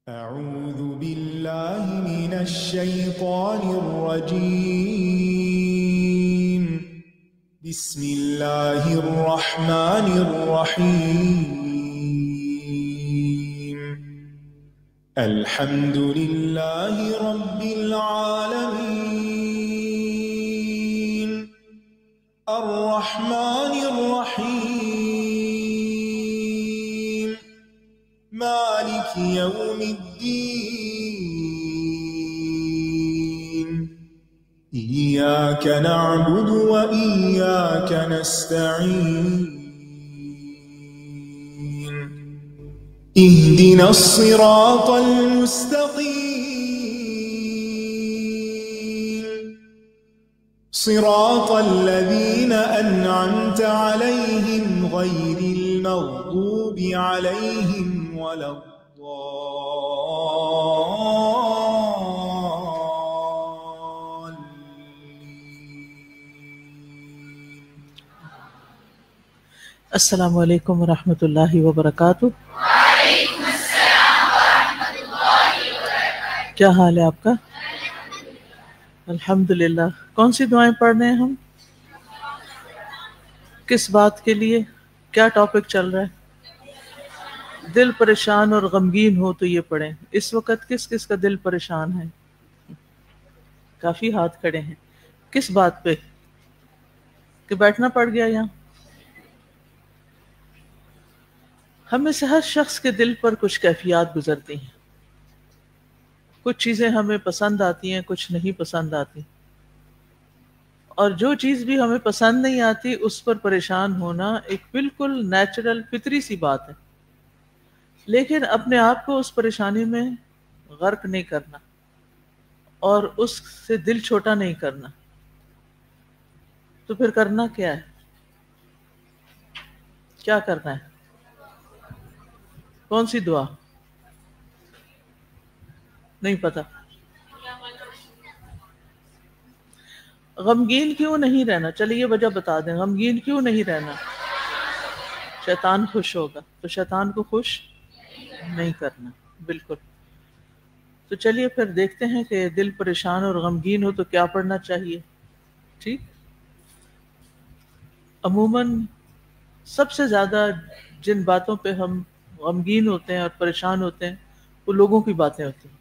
أعوذ بالله من الشيطان الرجيم. بسم الله الرحمن الرحيم. الحمد لله رب العالمين. الرحمن الرحيم. مالك يوم الدين. إياك نعبد وإياك نستعين. اهدنا الصراط المستقيم. صراط الذين أنعمت عليهم غير المغضوب عليهم ولا الضالين. السلام علیکم ورحمۃ اللہ وبرکاتہ۔ وعلیکم السلام ورحمۃ اللہ وبرکاتہ۔ کیا حال ہے آپ کا؟ الحمدللہ۔ کون سی دعائیں پڑھ رہے ہیں ہم؟ کس بات کے لیے؟ کیا ٹاپک چل رہا ہے؟ دل پریشان اور غمگین ہو تو یہ پڑھیں۔ اس وقت کس کس کا دل پریشان ہے؟ کافی ہاتھ کھڑے ہیں۔ کس بات پہ؟ کہ بیٹھنا پڑ گیا یہاں؟ ہم میں سے ہر شخص کے دل پر کچھ کیفیات گزرتی ہیں۔ کچھ چیزیں ہمیں پسند آتی ہیں، کچھ نہیں پسند آتی، اور جو چیز بھی ہمیں پسند نہیں آتی اس پر پریشان ہونا ایک بالکل نیچرل فطری سی بات ہے۔ لیکن اپنے آپ کو اس پریشانی میں غرق نہیں کرنا اور اس سے دل چھوٹا نہیں کرنا۔ تو پھر کرنا کیا ہے؟ کیا کرنا ہے؟ کون سی دعا؟ نہیں پتا۔ غمگین کیوں نہیں رہنا؟ چلیے یہ وجہ بتا دیں، غمگین کیوں نہیں رہنا؟ شیطان خوش ہوگا، تو شیطان کو خوش نہیں کرنا، بالکل۔ تو چلیے پھر دیکھتے ہیں کہ دل پریشان اور غمگین ہو تو کیا پڑھنا چاہیے۔ ٹھیک؟ عموماً سب سے زیادہ جن باتوں پہ ہم غمگین ہوتے ہیں اور پریشان ہوتے ہیں وہ لوگوں کی باتیں ہوتی ہیں،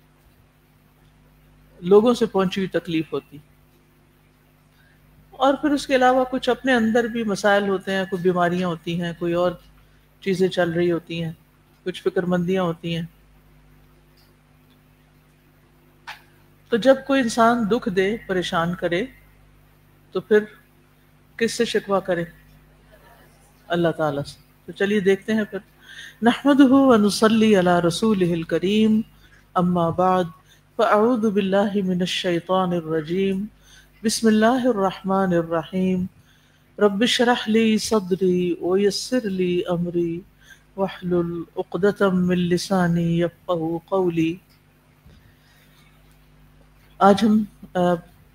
لوگوں سے پہنچی ہوئی تکلیف ہوتی، اور پھر اس کے علاوہ کچھ اپنے اندر بھی مسائل ہوتے ہیں، کوئی بیماریاں ہوتی ہیں، کوئی اور چیزیں چل رہی ہوتی ہیں، کچھ فکر مندیاں ہوتی ہیں۔ تو جب کوئی انسان دکھ دے، پریشان کرے، تو پھر کس سے شکوہ کرے؟ اللہ تعالیٰ سے۔ تو چلیے دیکھتے ہیں پھر۔ نحمدہ ونصلی علی رسولہ الکریم، اما بعد فاعوذ باللہ من الشیطان الرجیم، بسم اللہ الرحمن الرحیم۔ رب اشرح لی صدری ویسر لی امری واحلل عقدۃ من لسانی یفقہوا قولی۔ آج ہم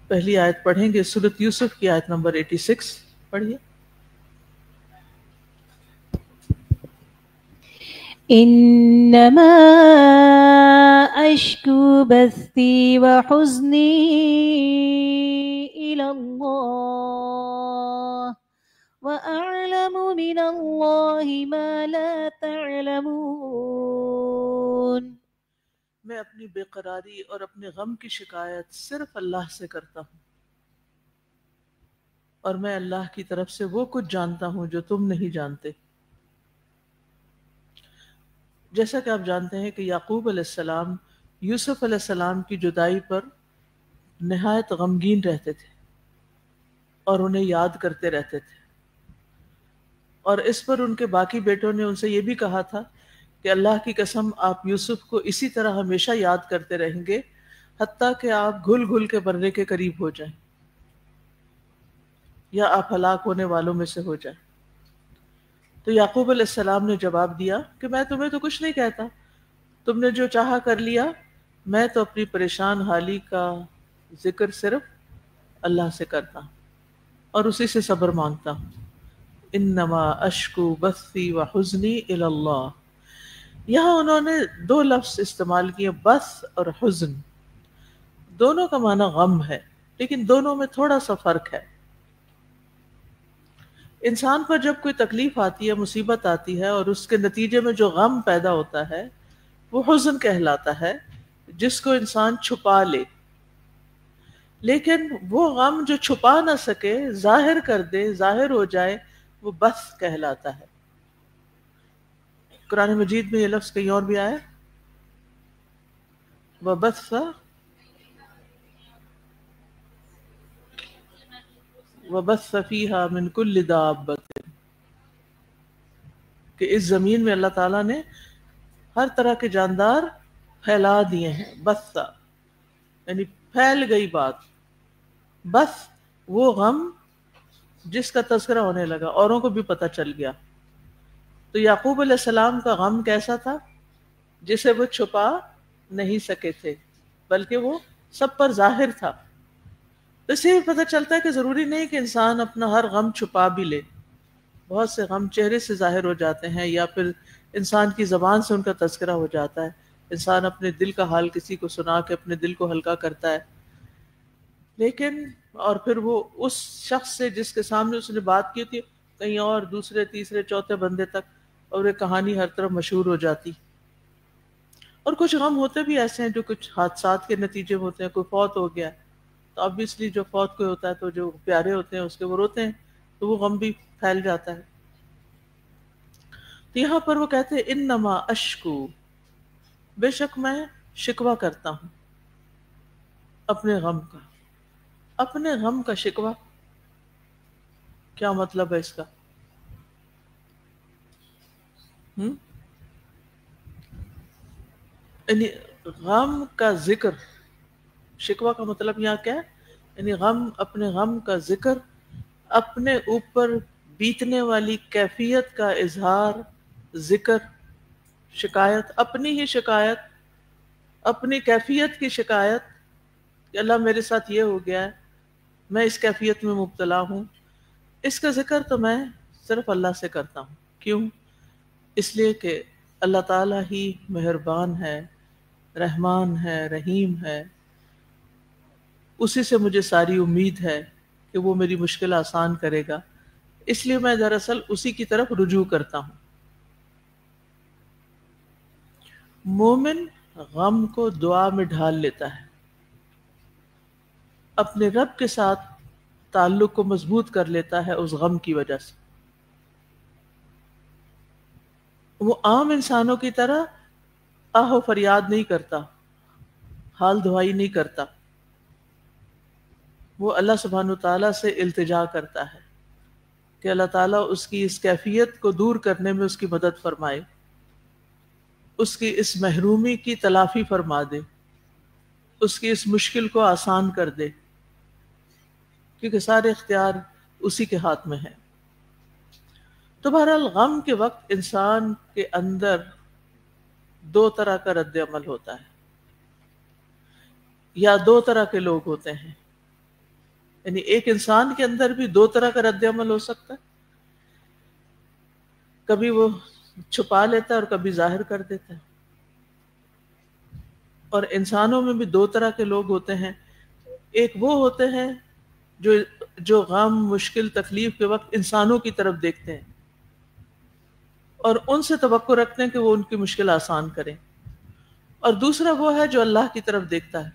پہلی آیت پڑھیں گے، سورۃ یوسف کی آیت نمبر 86 پڑھیے۔ انما اشکو بثی وحزنی الی اللہ واعلم من اللہ ما لا تعلمون۔ میں اپنی بے قراری اور اپنے غم کی شکایت صرف اللہ سے کرتا ہوں، اور میں اللہ کی طرف سے وہ کچھ جانتا ہوں جو تم نہیں جانتے۔ جیسا کہ آپ جانتے ہیں کہ یعقوب علیہ السلام یوسف علیہ السلام کی جدائی پر نہایت غمگین رہتے تھے اور انہیں یاد کرتے رہتے تھے، اور اس پر ان کے باقی بیٹوں نے ان سے یہ بھی کہا تھا کہ اللہ کی قسم آپ یوسف کو اسی طرح ہمیشہ یاد کرتے رہیں گے حتیٰ کہ آپ گھل گھل کے مرنے کے قریب ہو جائیں یا آپ ہلاک ہونے والوں میں سے ہو جائیں۔ تو یعقوب علیہ السلام نے جواب دیا کہ میں تمہیں تو کچھ نہیں کہتا، تم نے جو چاہا کر لیا، میں تو اپنی پریشان حالی کا ذکر صرف اللہ سے کرتا ہوں اور اسی سے صبر مانگتا ہوں۔ انما اشکو بثی و حزنی الی اللہ، یہاں انہوں نے دو لفظ استعمال کیے، بث اور حزن. دونوں کا معنی غم ہے، لیکن دونوں میں تھوڑا سا فرق ہے. انسان پر جب کوئی تکلیف آتی ہے، مصیبت آتی ہے، اور اس کے نتیجے میں جو غم پیدا ہوتا ہے وہ حزن کہلاتا ہے، جس کو انسان چھپا لے. لیکن وہ غم جو چھپا نہ سکے، ظاہر کر دے، ظاہر ہو جائے، وہ بث کہلاتا ہے. قرآن مجید میں یہ لفظ کہیں اور بھی آیا، وَبَثَّ وَبَثَّ فِيهَا مِن كُلِّ دَابَّةٍ، کہ اس زمین میں اللہ تعالیٰ نے ہر طرح کے جاندار پھیلا دیے ہیں. بث یعنی پھیل گئی بات. بس وہ غم جس کا تذکرہ ہونے لگا، اوروں کو بھی پتہ چل گیا. تو یعقوب علیہ السلام کا غم کیسا تھا؟ جسے وہ چھپا نہیں سکے تھے، بلکہ وہ سب پر ظاہر تھا. تو اس سے بھی پتہ چلتا ہے کہ ضروری نہیں کہ انسان اپنا ہر غم چھپا بھی لے. بہت سے غم چہرے سے ظاہر ہو جاتے ہیں، یا پھر انسان کی زبان سے ان کا تذکرہ ہو جاتا ہے. انسان اپنے دل کا حال کسی کو سنا کے اپنے دل کو ہلکا کرتا ہے، لیکن اور پھر وہ اس شخص سے جس کے سامنے اس نے بات کی تھی کہیں اور دوسرے تیسرے چوتھے بندے تک، اور یہ کہانی ہر طرف مشہور ہو جاتی. اور کچھ غم ہوتے بھی ایسے ہیں جو کچھ حادثات کے نتیجے میں ہوتے ہیں. کوئی فوت ہو گیا تو obviously جو فوت کوئی ہوتا ہے تو جو پیارے ہوتے ہیں اس کے وہ روتے ہیں، تو وہ غم بھی پھیل جاتا ہے. تو یہاں پر وہ کہتے ہیں انما اشکو، بے شک میں شکوہ کرتا ہوں اپنے غم کا. اپنے غم کا شکوہ کیا مطلب ہے اس کا؟ یعنی غم کا ذکر، شکوہ کا مطلب یہاں کیا ہے؟ یعنی غم، اپنے غم کا ذکر، اپنے اوپر بیتنے والی کیفیت کا اظہار، ذکر، شکایت، اپنی ہی شکایت، اپنی کیفیت کی شکایت کہ اللہ میرے ساتھ یہ ہو گیا ہے، میں اس کیفیت میں مبتلا ہوں. اس کا ذکر تو میں صرف اللہ سے کرتا ہوں. کیوں؟ اس لیے کہ اللہ تعالیٰ ہی مہربان ہے، رحمان ہے، رحیم ہے. اسی سے مجھے ساری امید ہے کہ وہ میری مشکل آسان کرے گا. اس لیے میں دراصل اسی کی طرف رجوع کرتا ہوں. مومن غم کو دعا میں ڈھال لیتا ہے، اپنے رب کے ساتھ تعلق کو مضبوط کر لیتا ہے اس غم کی وجہ سے. وہ عام انسانوں کی طرح آہ و فریاد نہیں کرتا، حال دعائی نہیں کرتا. وہ اللہ سبحانہ تعالیٰ سے التجا کرتا ہے کہ اللہ تعالیٰ اس کی اس کیفیت کو دور کرنے میں اس کی مدد فرمائے، اس کی اس محرومی کی تلافی فرما دے، اس کی اس مشکل کو آسان کر دے، کیونکہ سارے اختیار اسی کے ہاتھ میں ہیں. تو بہرحال غم کے وقت انسان کے اندر دو طرح کا رد عمل ہوتا ہے، یا دو طرح کے لوگ ہوتے ہیں. یعنی ایک انسان کے اندر بھی دو طرح کا رد عمل ہو سکتا ہے، کبھی وہ چھپا لیتا ہے اور کبھی ظاہر کر دیتا ہے. اور انسانوں میں بھی دو طرح کے لوگ ہوتے ہیں. ایک وہ ہوتے ہیں جو غم، مشکل، تکلیف کے وقت انسانوں کی طرف دیکھتے ہیں اور ان سے توقع رکھتے ہیں کہ وہ ان کی مشکل آسان کریں. اور دوسرا وہ ہے جو اللہ کی طرف دیکھتا ہے،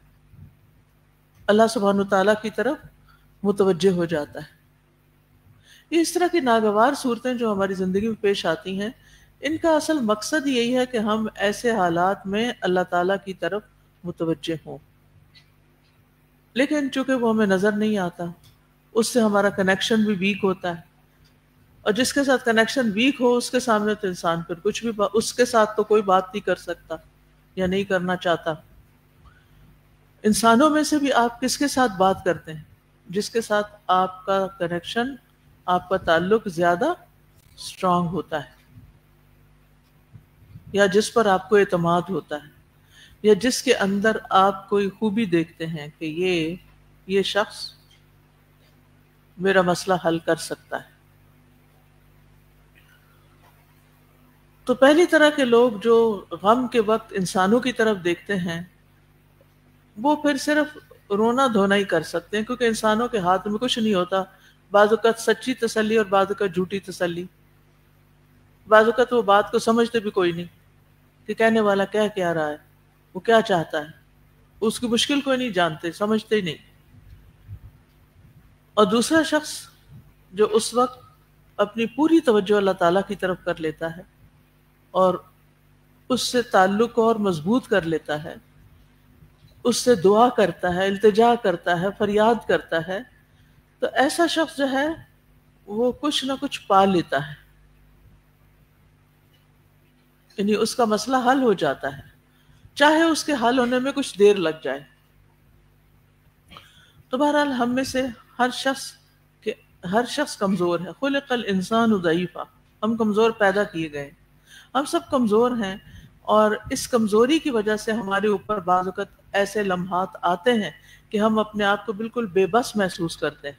اللہ سبحانہ تعالیٰ کی طرف متوجہ ہو جاتا ہے. اس طرح کی ناگوار صورتیں جو ہماری زندگی میں پیش آتی ہیں، ان کا اصل مقصد یہی ہے کہ ہم ایسے حالات میں اللہ تعالیٰ کی طرف متوجہ ہوں. لیکن چونکہ وہ ہمیں نظر نہیں آتا، اس سے ہمارا کنیکشن بھی ویک ہوتا ہے، اور جس کے ساتھ کنیکشن ویک ہو اس کے سامنے تو انسان پھر کچھ بھی اس کے ساتھ تو کوئی بات نہیں کر سکتا یا نہیں کرنا چاہتا. انسانوں میں سے بھی آپ کس کے ساتھ بات کرتے ہیں؟ جس کے ساتھ آپ کا کنیکشن، آپ کا تعلق زیادہ اسٹرانگ ہوتا ہے، یا جس پر آپ کو اعتماد ہوتا ہے، یا جس کے اندر آپ کوئی خوبی دیکھتے ہیں کہ یہ شخص میرا مسئلہ حل کر سکتا ہے. تو پہلی طرح کے لوگ جو غم کے وقت انسانوں کی طرف دیکھتے ہیں وہ پھر صرف رونا دھونا ہی کر سکتے ہیں، کیونکہ انسانوں کے ہاتھ میں کچھ نہیں ہوتا، بعض اوقات سچی تسلی اور بعض اوقات جھوٹی تسلی، بعض اوقات وہ بات کو سمجھتے بھی کوئی نہیں کہ کہنے والا کہہ کیا رہا ہے، وہ کیا چاہتا ہے، اس کی مشکل کو نہیں جانتے، سمجھتے ہی نہیں۔ اور دوسرا شخص جو اس وقت اپنی پوری توجہ اللہ تعالیٰ کی طرف کر لیتا ہے اور اس سے تعلق کو اور مضبوط کر لیتا ہے، اس سے دعا کرتا ہے، التجا کرتا ہے، فریاد کرتا ہے، تو ایسا شخص جو ہے وہ کچھ نہ کچھ پا لیتا ہے، یعنی اس کا مسئلہ حل ہو جاتا ہے، چاہے اس کے حل ہونے میں کچھ دیر لگ جائے۔ تو بہرحال ہم میں سے ہر شخص کمزور ہے، خلق الانسان ضعیفا، ہم کمزور پیدا کیے گئے، ہم سب کمزور ہیں، اور اس کمزوری کی وجہ سے ہمارے اوپر بعض اوقات ایسے لمحات آتے ہیں کہ ہم اپنے آپ کو بالکل بے بس محسوس کرتے ہیں،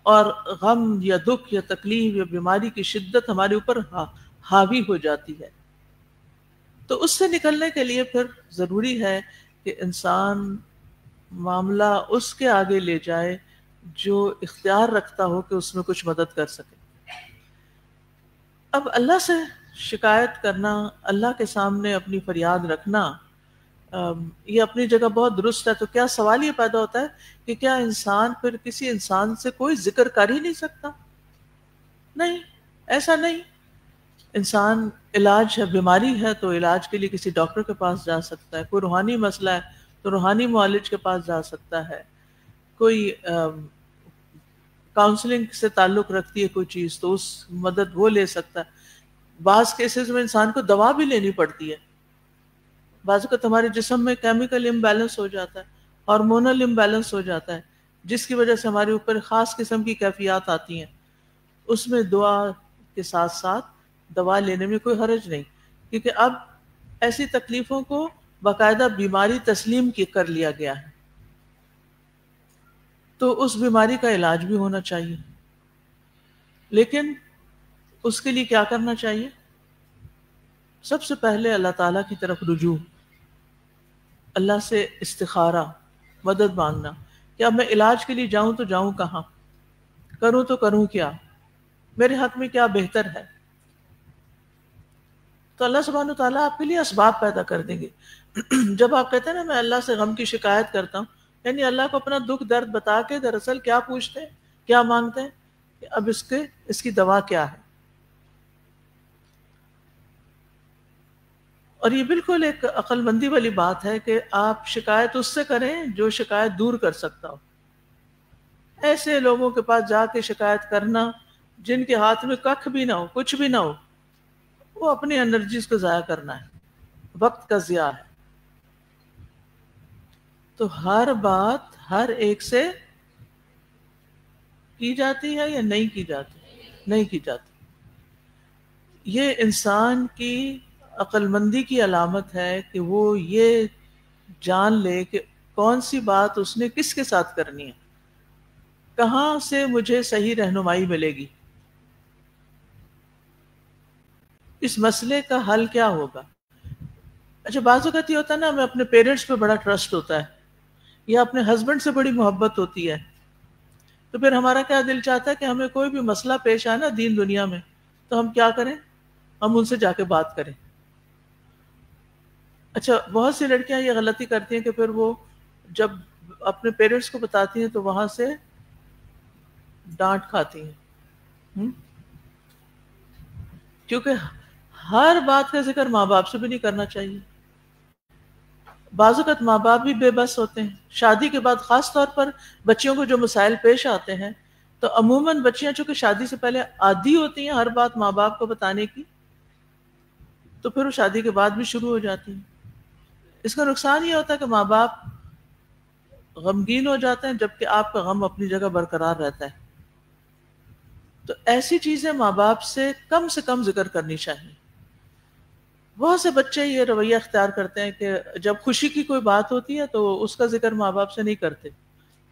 اور غم یا دکھ یا تکلیف یا بیماری کی شدت ہمارے اوپر حاوی ہو جاتی ہے۔ تو اس سے نکلنے کے لیے پھر ضروری ہے کہ انسان معاملہ اس کے آگے لے جائے جو اختیار رکھتا ہو کہ اس میں کچھ مدد کر سکے۔ اب اللہ سے شکایت کرنا، اللہ کے سامنے اپنی فریاد رکھنا، یہ اپنی جگہ بہت درست ہے۔ تو کیا سوال یہ پیدا ہوتا ہے کہ کیا انسان پھر کسی انسان سے کوئی ذکر کر ہی نہیں سکتا؟ نہیں، ایسا نہیں۔ انسان علاج ہے، بیماری ہے تو علاج کے لیے کسی ڈاکٹر کے پاس جا سکتا ہے، کوئی روحانی مسئلہ ہے تو روحانی معالج کے پاس جا سکتا ہے، کوئی کاؤنسلنگ سے تعلق رکھتی ہے کوئی چیز تو اس مدد وہ لے سکتا ہے۔ بعض کیسز میں انسان کو دوا بھی لینی پڑتی ہے، بعض اوقات ہمارے جسم میں کیمیکل امبیلنس ہو جاتا ہے، ہارمونل امبیلنس ہو جاتا ہے، جس کی وجہ سے ہمارے اوپر خاص قسم کی کیفیات آتی ہیں، اس میں دعا کے ساتھ ساتھ دوا لینے میں کوئی حرج نہیں، کیونکہ اب ایسی تکلیفوں کو باقاعدہ بیماری تسلیم کر لیا گیا ہے، تو اس بیماری کا علاج بھی ہونا چاہیے۔ لیکن اس کے لیے کیا کرنا چاہیے؟ سب سے پہلے اللہ تعالیٰ کی طرف رجوع، اللہ سے استخارہ، مدد مانگنا کہ اب میں علاج کے لیے جاؤں تو جاؤں کہاں، کروں تو کروں کیا، میرے حق میں کیا بہتر ہے۔ تو اللہ سبحانہ و تعالیٰ آپ کے لیے اسباب پیدا کر دیں گے۔ جب آپ کہتے ہیں نا میں اللہ سے غم کی شکایت کرتا ہوں، یعنی اللہ کو اپنا دکھ درد بتا کے دراصل کیا پوچھتے ہیں، کیا مانگتے ہیں کہ اب اس کی دوا کیا ہے۔ اور یہ بالکل ایک عقل مندی والی بات ہے کہ آپ شکایت اس سے کریں جو شکایت دور کر سکتا ہو۔ ایسے لوگوں کے پاس جا کے شکایت کرنا جن کے ہاتھ میں ککھ بھی نہ ہو، کچھ بھی نہ ہو، وہ اپنی انرجیز کو ضائع کرنا ہے، وقت کا ضیاع ہے۔ تو ہر بات ہر ایک سے کی جاتی ہے یا نہیں کی جاتی؟ نہیں کی جاتی۔ یہ انسان کی عقل مندی کی علامت ہے کہ وہ یہ جان لے کہ کون سی بات اس نے کس کے ساتھ کرنی ہے، کہاں سے مجھے صحیح رہنمائی ملے گی، اس مسئلے کا حل کیا ہوگا۔ اچھا بعض اوقات یہ ہوتا ہے نا ہمیں اپنے پیرنٹس پہ بڑا ٹرسٹ ہوتا ہے یا اپنے ہسبینڈ سے بڑی محبت ہوتی ہے، تو پھر ہمارا کیا دل چاہتا ہے کہ ہمیں کوئی بھی مسئلہ پیش آئے نا دین دنیا میں تو ہم کیا کریں، ہم ان سے جا کے بات کریں۔ اچھا بہت سی لڑکیاں یہ غلطی کرتی ہیں کہ پھر وہ جب اپنے پیرنٹس کو بتاتی ہیں تو وہاں سے ڈانٹ کھاتی ہیں، کیونکہ ہر بات کا ذکر ماں باپ سے بھی نہیں کرنا چاہیے۔ بعض اوقات ماں باپ بھی بے بس ہوتے ہیں، شادی کے بعد خاص طور پر بچیوں کو جو مسائل پیش آتے ہیں تو عموماً بچیاں چونکہ شادی سے پہلے عادی ہوتی ہیں ہر بات ماں باپ کو بتانے کی، تو پھر وہ شادی کے بعد بھی شروع ہو جاتی ہیں۔ اس کا نقصان یہ ہوتا ہے کہ ماں باپ غمگین ہو جاتے ہیں جبکہ آپ کا غم اپنی جگہ برقرار رہتا ہے۔ تو ایسی چیزیں ماں باپ سے کم ذکر کرنی چاہیے۔ بہت سے بچے یہ رویہ اختیار کرتے ہیں کہ جب خوشی کی کوئی بات ہوتی ہے تو اس کا ذکر ماں باپ سے نہیں کرتے،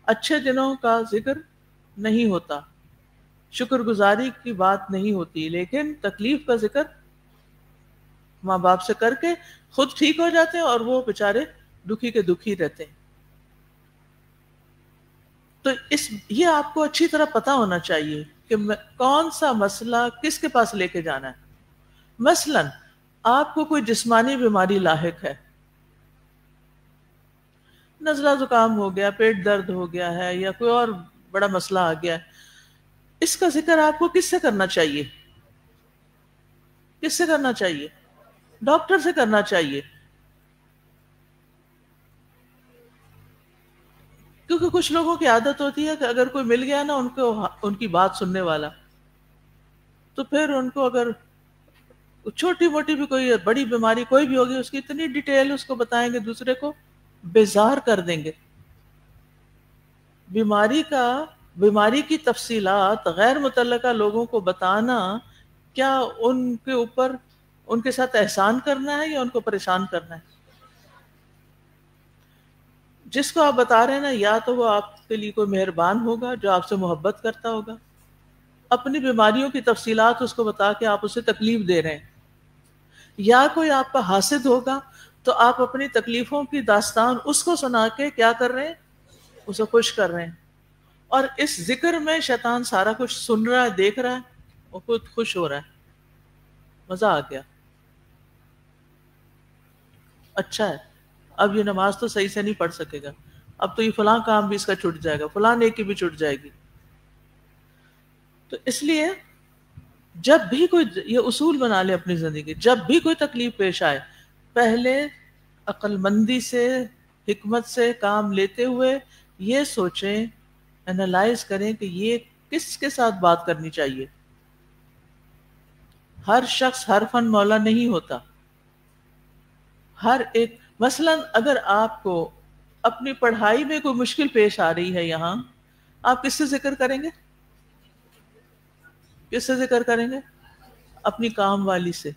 اچھے دنوں کا ذکر نہیں ہوتا، شکر گزاری کی بات نہیں ہوتی، لیکن تکلیف کا ذکر ماں باپ سے کر کے خود ٹھیک ہو جاتے ہیں اور وہ بیچارے دکھی کے دکھی رہتے ہیں. تو یہ آپ کو اچھی طرح پتا ہونا چاہیے کہ کون سا مسئلہ کس کے پاس لے کے جانا ہے. مثلاً آپ کو کوئی جسمانی بیماری لاحق ہے، نزلہ زکام ہو گیا، پیٹ درد ہو گیا ہے، یا کوئی اور بڑا مسئلہ آ گیا ہے، اس کا ذکر آپ کو کس سے کرنا چاہیے؟ کس سے کرنا چاہیے؟ ڈاکٹر سے کرنا چاہیے. کیونکہ کچھ لوگوں کی عادت ہوتی ہے کہ اگر کوئی مل گیا نا ان کی بات سننے والا، تو پھر ان کو اگر چھوٹی موٹی بھی کوئی بڑی بیماری کوئی بھی ہوگی، اس کی اتنی ڈیٹیل اس کو بتائیں گے، دوسرے کو بیزار کر دیں گے. بیماری کی تفصیلات غیر متعلقہ لوگوں کو بتانا کیا ان کے اوپر ان کے ساتھ احسان کرنا ہے یا ان کو پریشان کرنا ہے؟ جس کو آپ بتا رہے ہیں نا، یا تو وہ آپ کے لیے کوئی مہربان ہوگا جو آپ سے محبت کرتا ہوگا، اپنی بیماریوں کی تفصیلات اس کو بتا کے آپ اسے تکلیف دے رہے ہیں، یا کوئی آپ کا حاسد ہوگا تو آپ اپنی تکلیفوں کی داستان اس کو سنا کے کیا کر رہے ہیں؟ اسے خوش کر رہے ہیں. اور اس ذکر میں شیطان سارا کچھ سن رہا ہے، دیکھ رہا ہے، اور خود خوش ہو رہا ہے. مزہ آ گیا، اچھا ہے، اب یہ نماز تو صحیح سے نہیں پڑھ سکے گا، اب تو یہ فلاں کام بھی اس کا چھوٹ جائے گا، فلاں نیکی بھی چھوٹ جائے گی. تو اس لیے جب بھی کوئی، یہ اصول بنا لے اپنی زندگی، جب بھی کوئی تکلیف پیش آئے، پہلے عقل مندی سے، حکمت سے کام لیتے ہوئے یہ سوچیں، انالائز کریں کہ یہ کس کے ساتھ بات کرنی چاہیے. ہر شخص ہر فن مولا نہیں ہوتا. ہر ایک، مثلا اگر آپ کو اپنی پڑھائی میں کوئی مشکل پیش آ رہی ہے، یہاں آپ کس سے ذکر کریں گے؟ کس سے ذکر کریں گے؟ اپنی کام والی سے.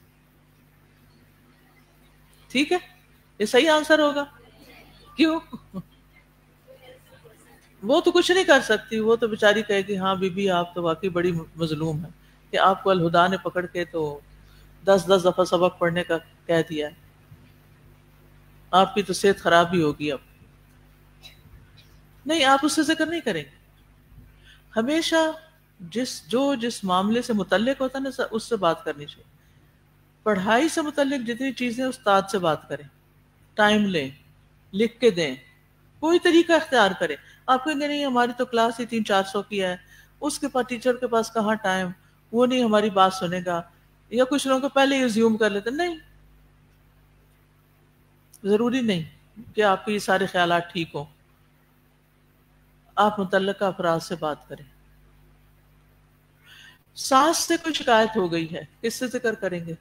ٹھیک ہے، یہ صحیح آنسر ہوگا. کیوں؟ وہ تو کچھ نہیں کر سکتی، وہ تو بیچاری کہے گی ہاں بی بی آپ تو واقعی بڑی مظلوم ہے کہ آپ کو الہدا نے پکڑ کے تو 10 دفعہ سبق پڑھنے کا کہہ دیا ہے، آپ کی تو صحت خراب ہی ہوگی. اب نہیں، آپ اس سے ذکر نہیں کریں گے. ہمیشہ جس معاملے سے متعلق ہوتا ہے نا، اس سے بات کرنی چاہیے. پڑھائی سے متعلق جتنی چیزیں، استاد سے بات کریں، ٹائم لیں، لکھ کے دیں، کوئی طریقہ اختیار کریں. آپ کہیں گے نہیں ہماری تو کلاس ہی 300-400 کی ہے، اس کے پاس ٹیچر کے پاس کہاں ٹائم، وہ نہیں ہماری بات سنے گا. یا کچھ لوگوں کو پہلے ہی زیوم کر لیتے. نہیں، ضروری نہیں کہ آپ کے یہ سارے خیالات ٹھیک ہوں. آپ متعلقہ افراد سے بات کریں. ساس سے کوئی شکایت ہو گئی ہے، کس سے ذکر کریں گے؟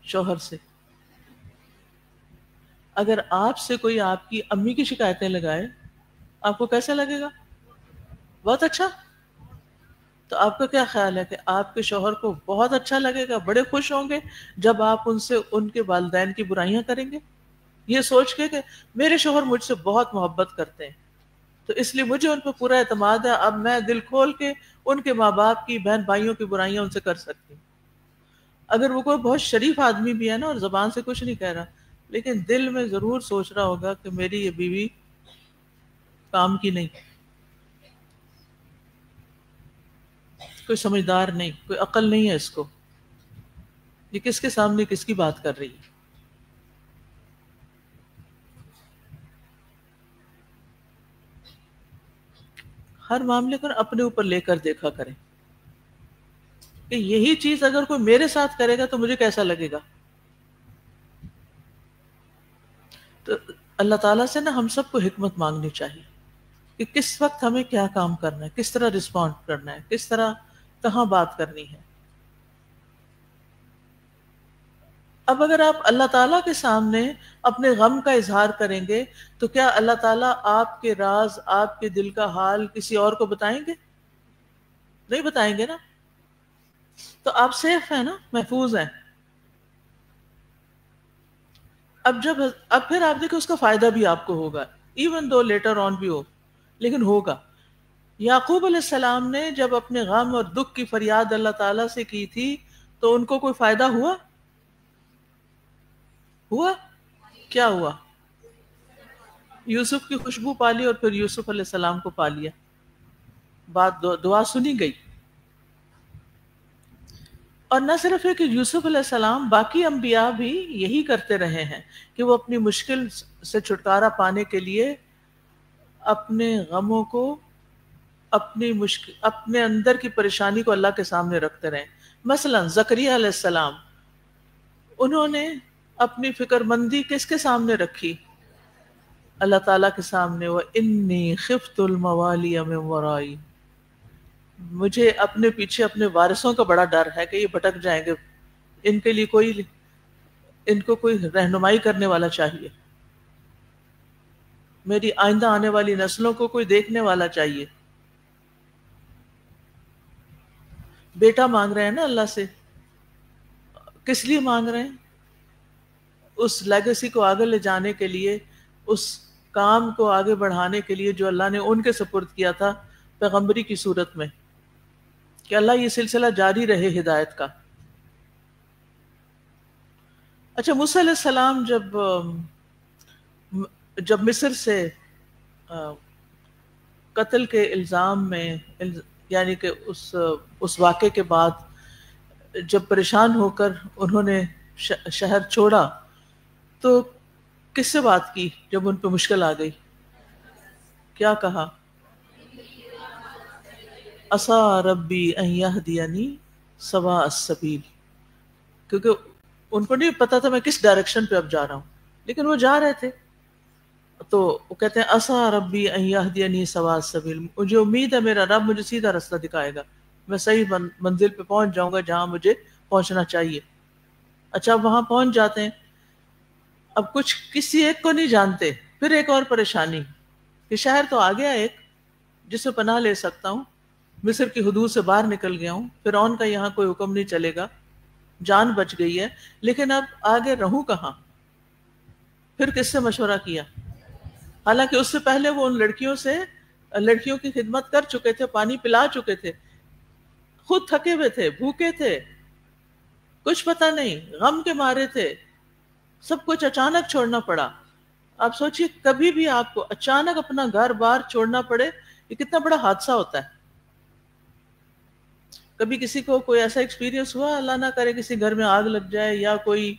شوہر سے. اگر آپ سے کوئی آپ کی امی کی شکایتیں لگائے، آپ کو کیسا لگے گا؟ بہت اچھا. تو آپ کا کیا خیال ہے کہ آپ کے شوہر کو بہت اچھا لگے گا، بڑے خوش ہوں گے جب آپ ان سے ان کے والدین کی برائیاں کریں گے، یہ سوچ کے کہ میرے شوہر مجھ سے بہت محبت کرتے ہیں تو اس لیے مجھے ان پہ پورا اعتماد ہے، اب میں دل کھول کے ان کے ماں باپ کی، بہن بھائیوں کی برائیاں ان سے کر سکتی ہوں. اگر وہ کوئی بہت شریف آدمی بھی ہے نا اور زبان سے کچھ نہیں کہہ رہا، لیکن دل میں ضرور سوچ رہا ہوگا کہ میری یہ بیوی کام کی نہیں، کوئی سمجھدار نہیں، کوئی عقل نہیں ہے اس کو، یہ کس کے سامنے کس کی بات کر رہی ہے. ہر معاملے کو اپنے اوپر لے کر دیکھا کریں کہ یہی چیز اگر کوئی میرے ساتھ کرے گا تو مجھے کیسا لگے گا. تو اللہ تعالیٰ سے نا ہم سب کو حکمت مانگنی چاہیے کہ کس وقت ہمیں کیا کام کرنا ہے، کس طرح رسپونڈ کرنا ہے، کس طرح کہاں بات کرنی ہے. اب اگر آپ اللہ تعالیٰ کے سامنے اپنے غم کا اظہار کریں گے تو کیا اللہ تعالیٰ آپ کے راز، آپ کے دل کا حال کسی اور کو بتائیں گے؟ نہیں بتائیں گے نا. تو آپ سیف ہیں نا، محفوظ ہیں. اب پھر آپ دیکھیں اس کا فائدہ بھی آپ کو ہوگا، ایون دو لیٹر آن بھی ہو، لیکن ہوگا. یعقوب علیہ السلام نے جب اپنے غم اور دکھ کی فریاد اللہ تعالیٰ سے کی تھی تو ان کو کوئی فائدہ ہوا؟ ہوا کیا ہوا؟ یوسف کی خوشبو پالی اور پھر یوسف علیہ السلام کو پا لیا. بات دعا سنی گئی. اور نہ صرف ہے کہ یوسف علیہ السلام، باقی انبیاء بھی یہی کرتے رہے ہیں کہ وہ اپنی مشکل سے چھٹکارا پانے کے لیے اپنے غموں کو، اپنے اندر کی پریشانی کو اللہ کے سامنے رکھتے رہے. مثلا زکریا علیہ السلام، انہوں نے اپنی فکر مندی کس کے سامنے رکھی؟ اللہ تعالیٰ کے سامنے. وَإِنِّي خِفْتُ الْمَوَالِيَ مِنْ وَرَائِي، مجھے اپنے پیچھے اپنے وارثوں کا بڑا ڈر ہے کہ یہ بھٹک جائیں گے، ان کے لیے ان کو کوئی رہنمائی کرنے والا چاہیے، میری آئندہ آنے والی نسلوں کو کوئی دیکھنے والا چاہیے. بیٹا مانگ رہے ہیں نا اللہ سے، کس لیے مانگ رہے ہیں؟ اس لیگیسی کو آگے لے جانے کے لیے، اس کام کو آگے بڑھانے کے لیے جو اللہ نے ان کے سپرد کیا تھا پیغمبری کی صورت میں، کہ اللہ یہ سلسلہ جاری رہے ہدایت کا. اچھا، موسیٰ علیہ السلام جب مصر سے قتل کے الزام میں، یعنی کہ اس واقعے کے بعد جب پریشان ہو کر انہوں نے شہر چھوڑا تو کس سے بات کی جب ان پہ مشکل آ گئی؟ کیا کہا؟ عسیٰ ربی ان یہدینی سواء السبیل. کیونکہ ان کو نہیں پتا تھا میں کس ڈائریکشن پہ اب جا رہا ہوں، لیکن وہ جا رہے تھے. تو وہ کہتے ہیں عسیٰ ربی ان یہدینی سواء السبیل، مجھے امید ہے میرا رب مجھے سیدھا رستہ دکھائے گا، میں صحیح منزل پہ پہنچ جاؤں گا جہاں مجھے پہنچنا چاہیے. اچھا، وہاں پہنچ جاتے ہیں. اب کچھ کسی ایک کو نہیں جانتے. پھر ایک اور پریشانی کہ شہر تو آ گیا ایک جس سے پناہ لے سکتا ہوں، مصر کی حدود سے باہر نکل گیا ہوں، فرعون کا یہاں کوئی حکم نہیں چلے گا، جان بچ گئی ہے، لیکن اب آگے رہوں کہاں؟ پھر کس سے مشورہ کیا؟ حالانکہ اس سے پہلے وہ ان لڑکیوں کی خدمت کر چکے تھے، پانی پلا چکے تھے، خود تھکے ہوئے تھے، بھوکے تھے، کچھ پتہ نہیں، غم کے مارے تھے، سب کچھ اچانک چھوڑنا پڑا. آپ سوچئے کبھی بھی آپ کو اچانک اپنا گھر بار چھوڑنا پڑے، یہ کتنا بڑا حادثہ ہوتا ہے. کبھی کسی کو کوئی ایسا ایکسپیرینس ہوا، اللہ نہ کرے کسی گھر میں آگ لگ جائے یا کوئی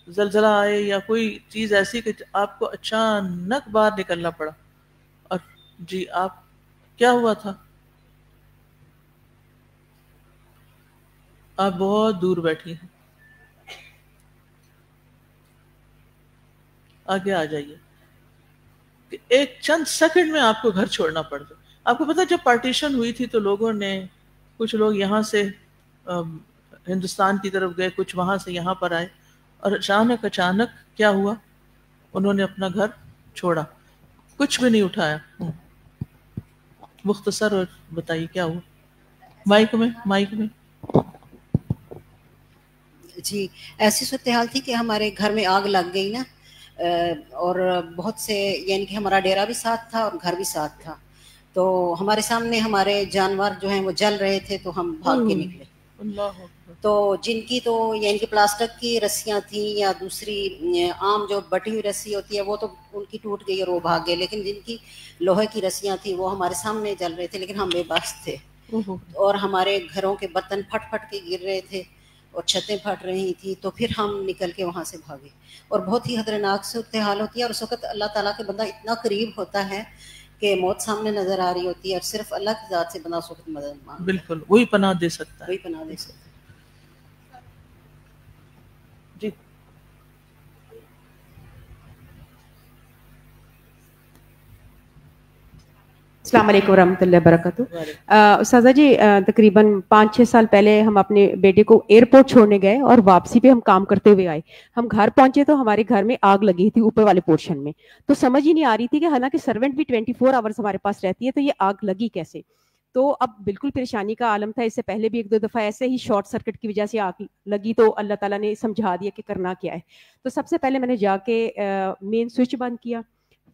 زلزلہ آئے یا کوئی چیز ایسی کہ آپ کو اچانک باہر نکلنا پڑا؟ اور جی آپ کیا ہوا تھا؟ آپ بہت دور بیٹھی ہیں، آگے آ جائیے. کہ ایک چند سیکنڈ میں آپ کو گھر چھوڑنا پڑ گیا. آپ کو پتا جب پارٹیشن ہوئی تھی تو لوگوں نے، کچھ لوگ یہاں سے ہندوستان کی طرف گئے، کچھ وہاں سے یہاں پر آئے، اور اچانک کیا ہوا؟ انہوں نے اپنا گھر چھوڑا، کچھ بھی نہیں اٹھایا. مختصر اور بتائیے کیا ہوا؟ مائک میں. جی، ایسی صورتحال تھی کہ ہمارے گھر میں آگ لگ گئی نا، اور بہت سے، یعنی کہ ہمارا ڈیرا بھی ساتھ تھا اور گھر بھی ساتھ تھا، تو ہمارے سامنے ہمارے جانور جو ہیں وہ جل رہے تھے، تو ہم بھاگ کے نکلے. اللہ اکبر. تو جن کی تو یعنی کہ پلاسٹک کی رسیاں تھیں یا دوسری عام جو بٹی ہوئی رسی ہوتی ہے وہ تو ان کی ٹوٹ گئی اور وہ بھاگ گئے، لیکن جن کی لوہے کی رسیاں تھیں وہ ہمارے سامنے جل رہے تھے، لیکن ہم بے بس تھے. اور ہمارے گھروں کے برتن پھٹ پھٹ کے گر رہے تھے اور چھتیں پھٹ رہی تھی. تو پھر ہم نکل کے وہاں سے بھاگے، اور بہت ہی خطرناک صورتحال ہوتی ہے. اور اس وقت اللہ تعالیٰ کے بندہ اتنا قریب ہوتا ہے کہ موت سامنے نظر آ رہی ہوتی ہے، اور صرف اللہ کی ذات سے بندہ اس وقت مدد مانگتا ہے. بالکل وہی پناہ دے سکتا ہے. وہی پناہ دے سکتا ہے. جی السلام علیکم ورحمۃ اللہ وبرکاتہ. استاذہ جی، تقریباً 5-6 سال پہلے ہم اپنے بیٹے کو ایئرپورٹ چھوڑنے گئے اور واپسی پہ ہم کام کرتے ہوئے آئے. ہم گھر پہنچے تو ہمارے گھر میں آگ لگی تھی اوپر والے پورشن میں. تو سمجھ ہی نہیں آ رہی تھی کہ حالانکہ سرونٹ بھی 24 آورس ہمارے پاس رہتی ہے، تو یہ آگ لگی کیسے؟ تو اب بالکل پریشانی کا عالم تھا. اس سے پہلے بھی 1-2 دفعہ ایسے ہی شارٹ سرکٹ کی وجہ سے آگ لگی، تو اللہ تعالیٰ نے سمجھا دیا کہ کرنا کیا ہے. تو سب سے پہلے میں نے جا کے مین سوئچ بند کیا،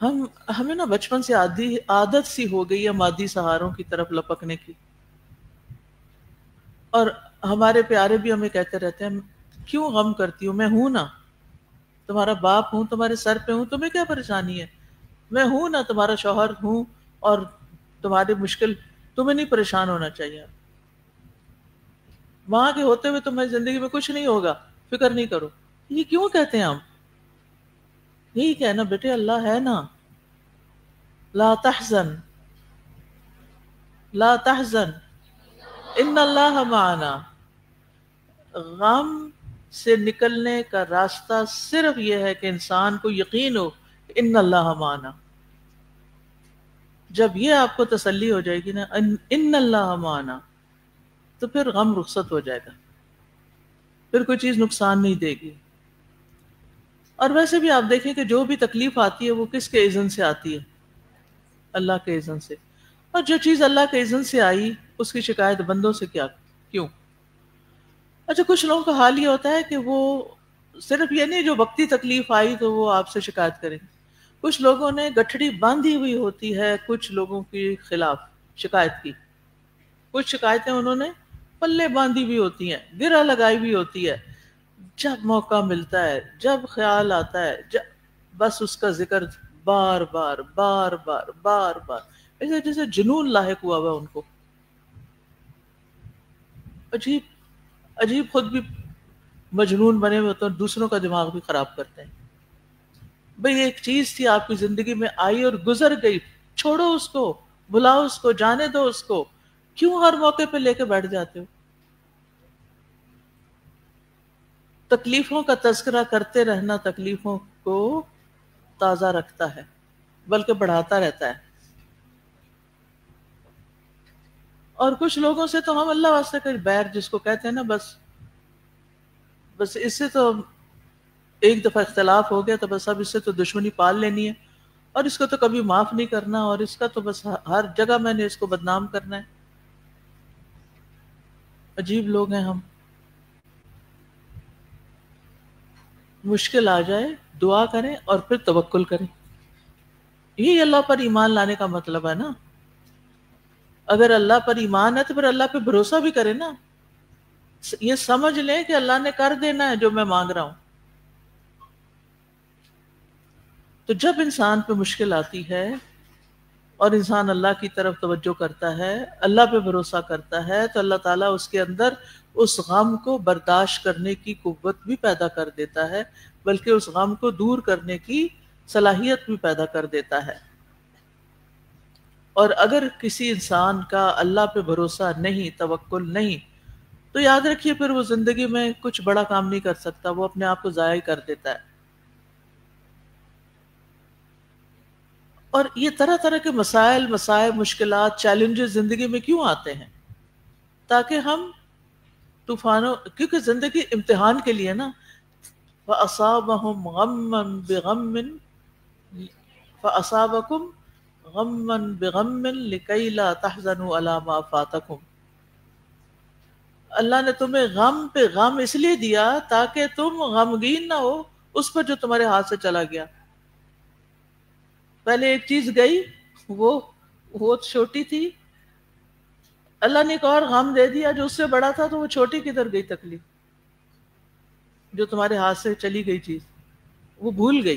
ہمیں نا بچپن سے عادت سی ہو گئی ہے مادی سہاروں کی طرف لپکنے کی، اور ہمارے پیارے بھی ہمیں کہتے رہتے ہیں کیوں غم کرتی ہوں، میں ہوں نا، تمہارا باپ ہوں، تمہارے سر پہ ہوں، تمہیں کیا پریشانی ہے، میں ہوں نا، تمہارا شوہر ہوں، اور تمہاری مشکل تمہیں نہیں پریشان ہونا چاہیے، وہاں کے ہوتے ہوئے تمہیں زندگی میں کچھ نہیں ہوگا، فکر نہیں کرو. یہ کیوں کہتے ہیں ہم؟ یہی کہنا بیٹے اللہ ہے نا، لا تحزن لا تحزن ان اللہ معنا. غم سے نکلنے کا راستہ صرف یہ ہے کہ انسان کو یقین ہو کہ ان اللہ معنا. جب یہ آپ کو تسلی ہو جائے گی نا ان اللہ معنا، تو پھر غم رخصت ہو جائے گا، پھر کوئی چیز نقصان نہیں دے گی. اور ویسے بھی آپ دیکھیں کہ جو بھی تکلیف آتی ہے وہ کس کے اذن سے آتی ہے؟ اللہ کے اذن سے. اور جو چیز اللہ کے اذن سے آئی اس کی شکایت بندوں سے کیوں؟ اچھا، کچھ لوگوں کا حال یہ ہوتا ہے کہ وہ صرف یہ نہیں جو وقتی تکلیف آئی تو وہ آپ سے شکایت کریں. کچھ لوگوں نے گٹھڑی باندھی ہوئی ہوتی ہے کچھ لوگوں کے خلاف شکایت کی، کچھ شکایتیں انہوں نے پلے باندھی ہوئی ہوتی ہیں، گرہ لگائی ہوئی ہوتی ہے. جب موقع ملتا ہے، جب خیال آتا ہے، بس اس کا ذکر بار بار بار بار بار بار، ایسے جیسے جنون لاحق ہوا ہوا ان کو. عجیب خود بھی مجنون بنے ہوئے ہوتے ہیں، دوسروں کا دماغ بھی خراب کرتے ہیں. بھئی ایک چیز تھی آپ کی زندگی میں آئی اور گزر گئی، چھوڑو اس کو، بلاؤ اس کو، جانے دو اس کو، کیوں ہر موقع پہ لے کے بیٹھ جاتے ہو؟ تکلیفوں کا تذکرہ کرتے رہنا تکلیفوں کو تازہ رکھتا ہے بلکہ بڑھاتا رہتا ہے. اور کچھ لوگوں سے تو ہم اللہ واسطے کا بیر جس کو کہتے ہیں نا، بس اس سے تو ایک دفعہ اختلاف ہو گیا تو بس اب اس سے تو دشمنی پال لینی ہے، اور اس کو تو کبھی معاف نہیں کرنا، اور اس کا تو بس ہر جگہ میں نے اس کو بدنام کرنا ہے. عجیب لوگ ہیں ہم. مشکل آ جائے دعا کریں اور پھر توکل کریں. یہی اللہ پر ایمان لانے کا مطلب ہے نا. اگر اللہ پر ایمان ہے تو پھر اللہ پہ بھروسہ بھی کرے نا. یہ سمجھ لیں کہ اللہ نے کر دینا ہے جو میں مانگ رہا ہوں. تو جب انسان پہ مشکل آتی ہے اور انسان اللہ کی طرف توجہ کرتا ہے، اللہ پہ بھروسہ کرتا ہے، تو اللہ تعالیٰ اس کے اندر اس غم کو برداشت کرنے کی قوت بھی پیدا کر دیتا ہے، بلکہ اس غم کو دور کرنے کی صلاحیت بھی پیدا کر دیتا ہے. اور اگر کسی انسان کا اللہ پہ بھروسہ نہیں، توکل نہیں، تو یاد رکھیے پھر وہ زندگی میں کچھ بڑا کام نہیں کر سکتا، وہ اپنے آپ کو ضائع کر دیتا ہے. اور یہ طرح طرح کے مسائل، مشکلات، چیلنجز زندگی میں کیوں آتے ہیں؟ تاکہ ہم طوفانوں، کیونکہ زندگی امتحان کے لیے نا. فَأَصَابَهُمْ غَمًّا بِغَمٍّ فَأَصَابَكُمْ غَمًّا بِغَمٍّ لِكَيْ لَا تَحْزَنُوا عَلَى مَا فَاتَكُمْ. اللہ نے تمہیں غم پہ غم اس لیے دیا تاکہ تم غمگین نہ ہو اس پر جو تمہارے ہاتھ سے چلا گیا. پہلے ایک چیز گئی، وہ چھوٹی تھی، اللہ نے ایک اور غم دے دیا جو اس سے بڑا تھا، تو وہ چھوٹی کدھر گئی تکلیف؟ جو تمہارے ہاتھ سے چلی گئی چیز وہ بھول گئی.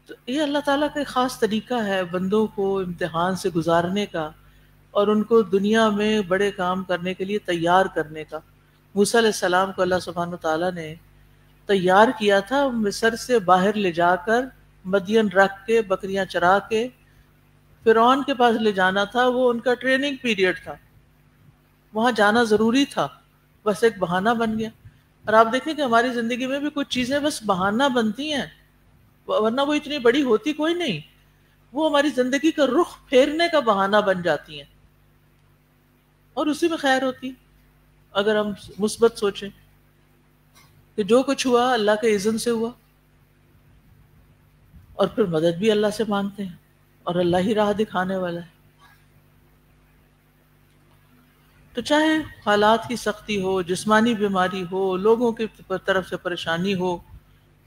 تو یہ اللہ تعالیٰ کا ایک خاص طریقہ ہے بندوں کو امتحان سے گزارنے کا اور ان کو دنیا میں بڑے کام کرنے کے لیے تیار کرنے کا. موسیٰ علیہ السلام کو اللہ سبحانہ وتعالیٰ نے تیار کیا تھا، مصر سے باہر لے جا کر مدین رکھ کے، بکریاں چرا کے فرعون کے پاس لے جانا تھا. وہ ان کا ٹریننگ پیریڈ تھا، وہاں جانا ضروری تھا، بس ایک بہانہ بن گیا. اور آپ دیکھیں کہ ہماری زندگی میں بھی کچھ چیزیں بس بہانہ بنتی ہیں، ورنہ وہ اتنی بڑی ہوتی کوئی نہیں. وہ ہماری زندگی کا رخ پھیرنے کا بہانہ بن جاتی ہیں، اور اسی میں خیر ہوتی اگر ہم مثبت سوچیں کہ جو کچھ ہوا اللہ کے اذن سے ہوا. اور پھر مدد بھی اللہ سے مانگتے ہیں، اور اللہ ہی راہ دکھانے والا ہے. تو چاہے حالات کی سختی ہو، جسمانی بیماری ہو، لوگوں کی طرف سے پریشانی ہو،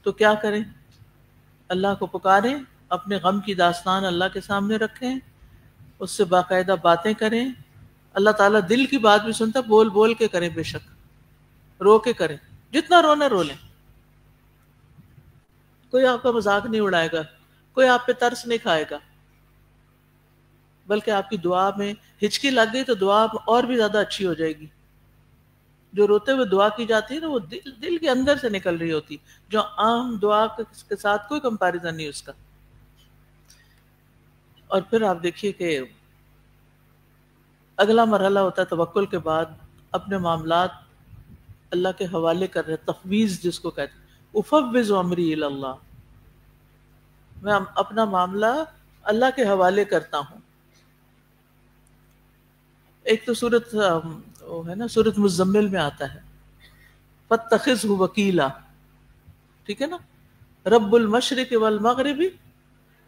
تو کیا کریں؟ اللہ کو پکاریں، اپنے غم کی داستان اللہ کے سامنے رکھیں، اس سے باقاعدہ باتیں کریں. اللہ تعالیٰ دل کی بات بھی سنتا، بول بول کے کریں، بے شک رو کے کریں، جتنا رونا رو لیں. کوئی آپ کا مذاق نہیں اڑائے گا، کوئی آپ پہ ترس نہیں کھائے گا، بلکہ آپ کی دعا میں ہچکی لگ گئی تو دعا اور بھی زیادہ اچھی ہو جائے گی. جو روتے ہوئے دعا کی جاتی ہے نا وہ دل کے اندر سے نکل رہی ہوتی، جو عام دعا کے ساتھ کوئی کمپیریزن نہیں اس کا. اور پھر آپ دیکھیے کہ اگلا مرحلہ ہوتا ہے توکل کے بعد اپنے معاملات اللہ کے حوالے کر رہے، تفویض جس کو کہتے ہیں. افوض امری الی اللہ، میں اپنا معاملہ اللہ کے حوالے کرتا ہوں. ایک تو سورت وہ ہے نا، سورت مزمل میں آتا ہے فاتخذہ وکیلا، ٹھیک ہے نا، رب المشرق والمغرب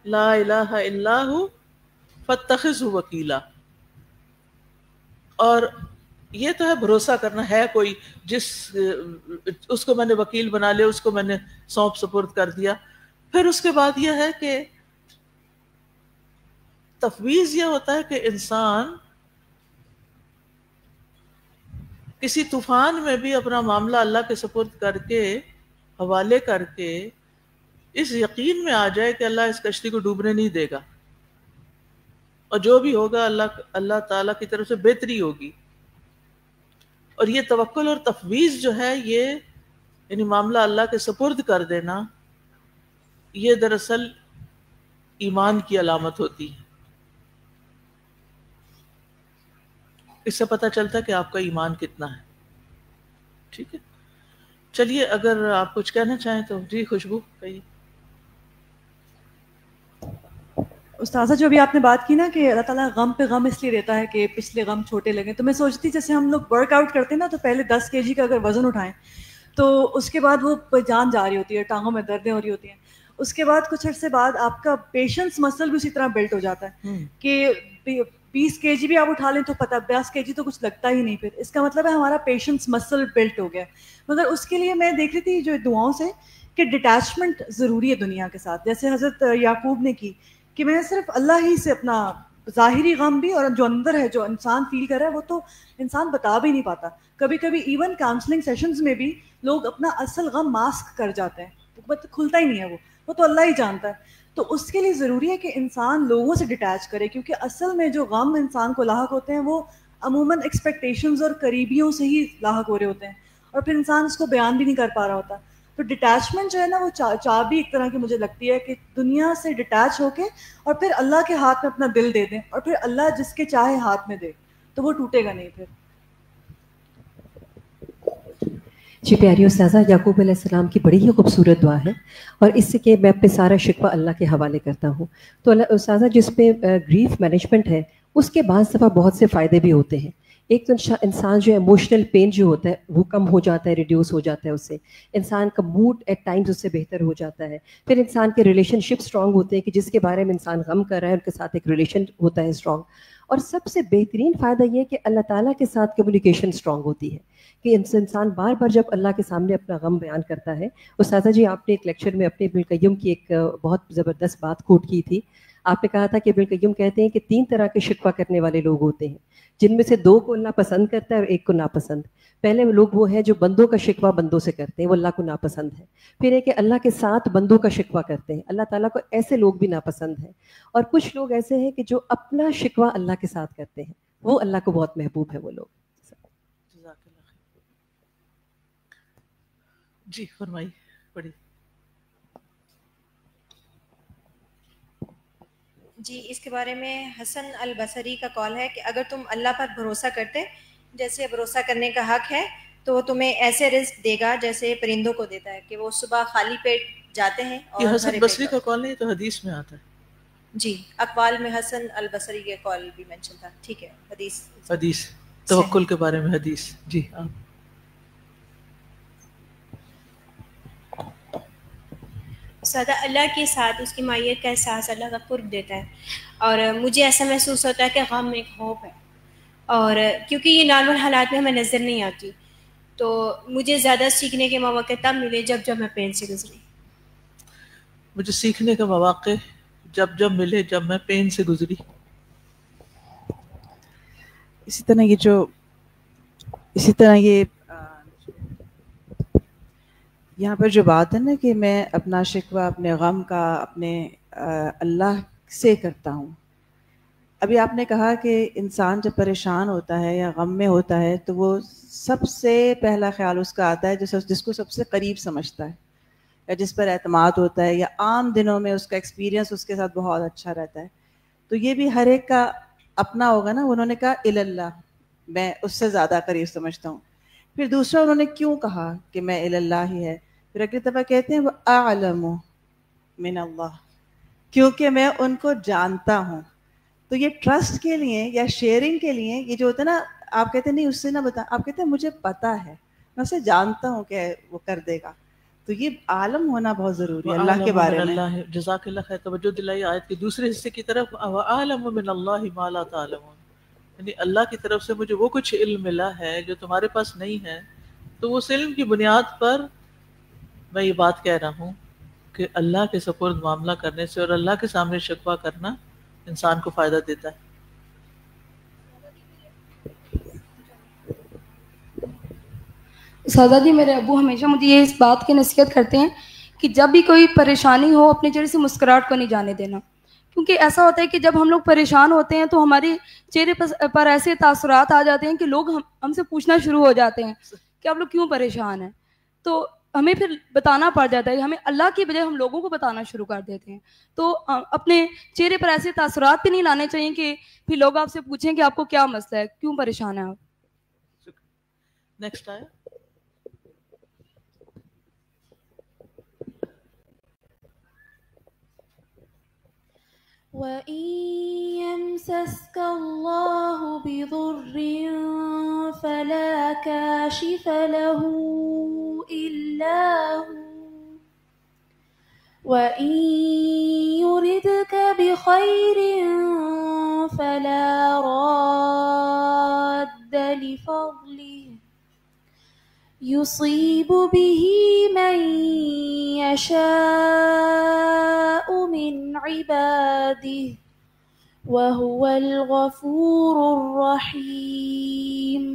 لا الہ الا ہو فاتخذہ وکیلا. اور یہ تو ہے بھروسہ کرنا ہے کوئی جس اس کو میں نے وکیل بنا لیا، اس کو میں نے سونپ سپرد کر دیا. پھر اس کے بعد یہ ہے کہ تفویض یہ ہوتا ہے کہ انسان کسی طوفان میں بھی اپنا معاملہ اللہ کے سپرد کر کے، حوالے کر کے، اس یقین میں آ جائے کہ اللہ اس کشتی کو ڈوبنے نہیں دے گا، اور جو بھی ہوگا اللہ تعالیٰ کی طرف سے بہتری ہوگی. اور یہ توکل اور تفویض جو ہے، یہ یعنی معاملہ اللہ کے سپرد کر دینا، یہ دراصل ایمان کی علامت ہوتی ہے. اس سے پتہ چلتا ہے کہ آپ کا ایمان کتنا ہے. ٹھیک ہے، چلیے اگر آپ کچھ کہنا چاہیں تو جی خوشبو کہیے. استاذہ جو بھی آپ نے بات کی نا کہ اللہ تعالیٰ غم پہ غم اس لیے دیتا ہے کہ پچھلے غم چھوٹے لگیں، تو میں سوچتی جیسے ہم لوگ ورک آؤٹ کرتے ہیں نا، تو پہلے 10 kg کا اگر وزن اٹھائیں تو اس کے بعد وہ جان جا رہی ہوتی ہے، ٹانگوں میں دردیں ہو رہی ہوتی ہیں. اس کے بعد کچھ عرصے بعد آپ کا پیشنس مسل بھی اسی طرح بلٹ ہو جاتا ہے کہ 20 kg بھی آپ اٹھا لیں تو پتہ 50 kg تو کچھ لگتا ہی نہیں. پھر اس کا مطلب ہے ہمارا پیشنس مسل بلٹ ہو گیا. مگر اس کے لیے میں دیکھ رہی تھی جو دعاؤں سے کہ ڈٹیچمنٹ ضروری ہے دنیا کے ساتھ، جیسے حضرت یعقوب نے کی کہ میں صرف اللہ ہی سے اپنا ظاہری غم بھی اور جو اندر ہے جو انسان فیل کر رہا ہے وہ تو انسان بتا بھی نہیں پاتا. کبھی کبھی ایون کاؤنسلنگ سیشنز میں بھی لوگ اپنا اصل غم ماسک کر جاتے ہیں، کھلتا ہی نہیں ہے وہ تو اللہ ہی جانتا ہے. تو اس کے لیے ضروری ہے کہ انسان لوگوں سے ڈٹیچ کرے، کیونکہ اصل میں جو غم انسان کو لاحق ہوتے ہیں وہ عموماً ایکسپیکٹیشنز اور قریبیوں سے ہی لاحق ہو رہے ہوتے ہیں، اور پھر انسان اس کو بیان بھی نہیں کر پا رہا ہوتا. تو ڈٹیچمنٹ جو ہے نا وہ چابی ایک طرح کی مجھے لگتی ہے کہ دنیا سے ڈٹیچ ہو کے اور پھر اللہ کے ہاتھ میں اپنا دل دے دیں، اور پھر اللہ جس کے چاہے ہاتھ میں دے تو وہ ٹوٹے گا نہیں. پھر جی پیاری استاذہ، یعقوب علیہ السلام کی بڑی ہی خوبصورت دعا ہے، اور اس سے کہ میں اپنے سارا شکوہ اللہ کے حوالے کرتا ہوں. تو استاذہ جس پہ گریف مینجمنٹ ہے اس کے بعض دفعہ بہت سے فائدے بھی ہوتے ہیں. ایک تو انسان جو ایموشنل پین جو ہوتا ہے وہ کم ہو جاتا ہے، ریڈیوس ہو جاتا ہے، اس سے انسان کا موڈ ایٹ ٹائمز اس سے بہتر ہو جاتا ہے. پھر انسان کے ریلیشن شپ اسٹرانگ ہوتے ہیں کہ جس کے بارے میں انسان غم کر رہا ہے ان کے ساتھ ایک ریلیشن ہوتا ہے اسٹرانگ. اور سب سے بہترین فائدہ یہ کہ اللہ تعالیٰ کے ساتھ کمیونیکیشن اسٹرانگ ہوتی ہے کہ انسان بار بار جب اللہ کے سامنے اپنا غم بیان کرتا ہے. استاذہ جی آپ نے ایک لیکچر میں اپنے ابن القیم کی ایک بہت زبردست بات کوٹ کی تھی. آپ نے کہا تھا کہ ابن القیم کہتے ہیں کہ 3 طرح کے شکوہ کرنے والے لوگ ہوتے ہیں، جن میں سے 2 کو اللہ پسند کرتا ہے اور 1 کو ناپسند. پہلے لوگ وہ ہیں جو بندوں کا شکوہ بندوں سے کرتے ہیں، وہ اللہ کو ناپسند ہے. پھر ہے کہ اللہ کے ساتھ بندوں کا شکوہ کرتے ہیں، اللہ تعالیٰ کو ایسے لوگ بھی ناپسند ہیں. اور کچھ لوگ ایسے ہیں کہ جو اپنا شکوہ اللہ کے ساتھ کرتے ہیں، وہ اللہ کو بہت محبوب ہے وہ لوگ. جی فرمائی پڑھی. جی اس کے بارے میں حسن البصری کا قول ہے کہ اگر تم اللہ پر بھروسہ کرتے جیسے بھروسہ کرنے کا حق ہے تو وہ تمہیں ایسے رزق دے گا جیسے پرندوں کو دیتا ہے کہ وہ صبح خالی پیٹ جاتے ہیں. اور یہ حسن بصری کا قول نہیں تو حدیث میں آتا ہے. جی اقوال میں حسن البصری کے قول بھی منشن تھا. ٹھیک ہے، حدیث توکل کے بارے میں حدیث. جی آپ سادہ اللہ کے ساتھ اس کی مائیت کا احساس اللہ کا قرب دیتا ہے، اور مجھے ایسا محسوس ہوتا ہے کہ غم ایک ہوپ ہے، اور کیونکہ یہ نارمل حالات میں ہمیں نظر نہیں آتی تو مجھے زیادہ سیکھنے کے مواقع تب ملے جب میں پین سے گزری. مجھے سیکھنے کے مواقع جب جب ملے، جب میں پین سے گزری. اسی طرح یہ یہاں پر جو بات ہے نا کہ میں اپنا شکوہ اپنے غم کا اپنے اللہ سے کرتا ہوں. ابھی آپ نے کہا کہ انسان جب پریشان ہوتا ہے یا غم میں ہوتا ہے تو وہ سب سے پہلا خیال اس کا آتا ہے جس کو سب سے قریب سمجھتا ہے یا جس پر اعتماد ہوتا ہے یا عام دنوں میں اس کا ایکسپیرینس اس کے ساتھ بہت اچھا رہتا ہے. تو یہ بھی ہر ایک کا اپنا ہوگا نا. انہوں نے کہا اللہ، میں اس سے زیادہ قریب سمجھتا ہوں. پھر دوسرا انہوں نے کیوں کہا کہ میں اللہ ہی ہے. پھر اگلی دفعہ کہتے ہیں وہ اعلم من اللہ، کیونکہ میں ان کو جانتا ہوں. تو یہ ٹرسٹ کے لیے یا شیئرنگ کے لیے یہ جو ہوتا ہے نا، آپ کہتے ہیں نہیں اس سے نہ بتا، آپ کہتے ہیں مجھے پتا ہے، میں اسے جانتا ہوں کہ وہ کر دے گا. تو یہ عالم ہونا بہت ضروری ہے اللہ کے بارے میں. اللہ جزاک اللہ خیر. توجہ دلائی آیت کے دوسرے حصے کی طرف، وَأَعْلَمُ مِنَ اللَّهِ مَا لَا تَعْلَمُونَ، یعنی اللہ کی طرف سے مجھے وہ کچھ علم ملا ہے جو تمہارے پاس نہیں ہے. تو وہ علم کی بنیاد پر میں یہ بات کہہ رہا ہوں کہ اللہ کے سپرد معاملہ کرنے سے اور اللہ کے سامنے شکوہ کرنا انسان کو فائدہ دیتا ہے. سادہ جی، میرے ابو ہمیشہ مجھے یہ اس بات کی نصیحت کرتے ہیں کہ جب بھی کوئی پریشانی ہو اپنے چہرے سے مسکراہٹ کو نہیں جانے دینا، کیونکہ ایسا ہوتا ہے کہ جب ہم لوگ پریشان ہوتے ہیں تو ہمارے چہرے پر ایسے تاثرات آ جاتے ہیں کہ لوگ ہم سے پوچھنا شروع ہو جاتے ہیں کہ آپ لوگ کیوں پریشان ہیں. تو ہمیں پھر بتانا پڑ جاتا ہے، ہمیں اللہ کی بجائے ہم لوگوں کو بتانا شروع کر دیتے ہیں. تو اپنے چہرے پر ایسے تاثرات بھی نہیں لانے چاہیے کہ پھر لوگ آپ سے پوچھیں کہ آپ کو کیا مسئلہ ہے، کیوں پریشان ہیں آپ. نیکسٹ آیا. وَإِن يَمْسَسْكَ اللَّهُ بِضُرٍّ فَلَا كَاشِفَ لَهُ إِلَّا هُوَ وَإِن يُرِدْكَ بِخَيْرٍ فَلَا رَادَّ لِفَضْلِهِ يُصِيبُ بِهِ مَن يَشَاءُ مِنْ عِبَادِهِ وَهُوَ الْغَفُورُ الرَّحِيمُ.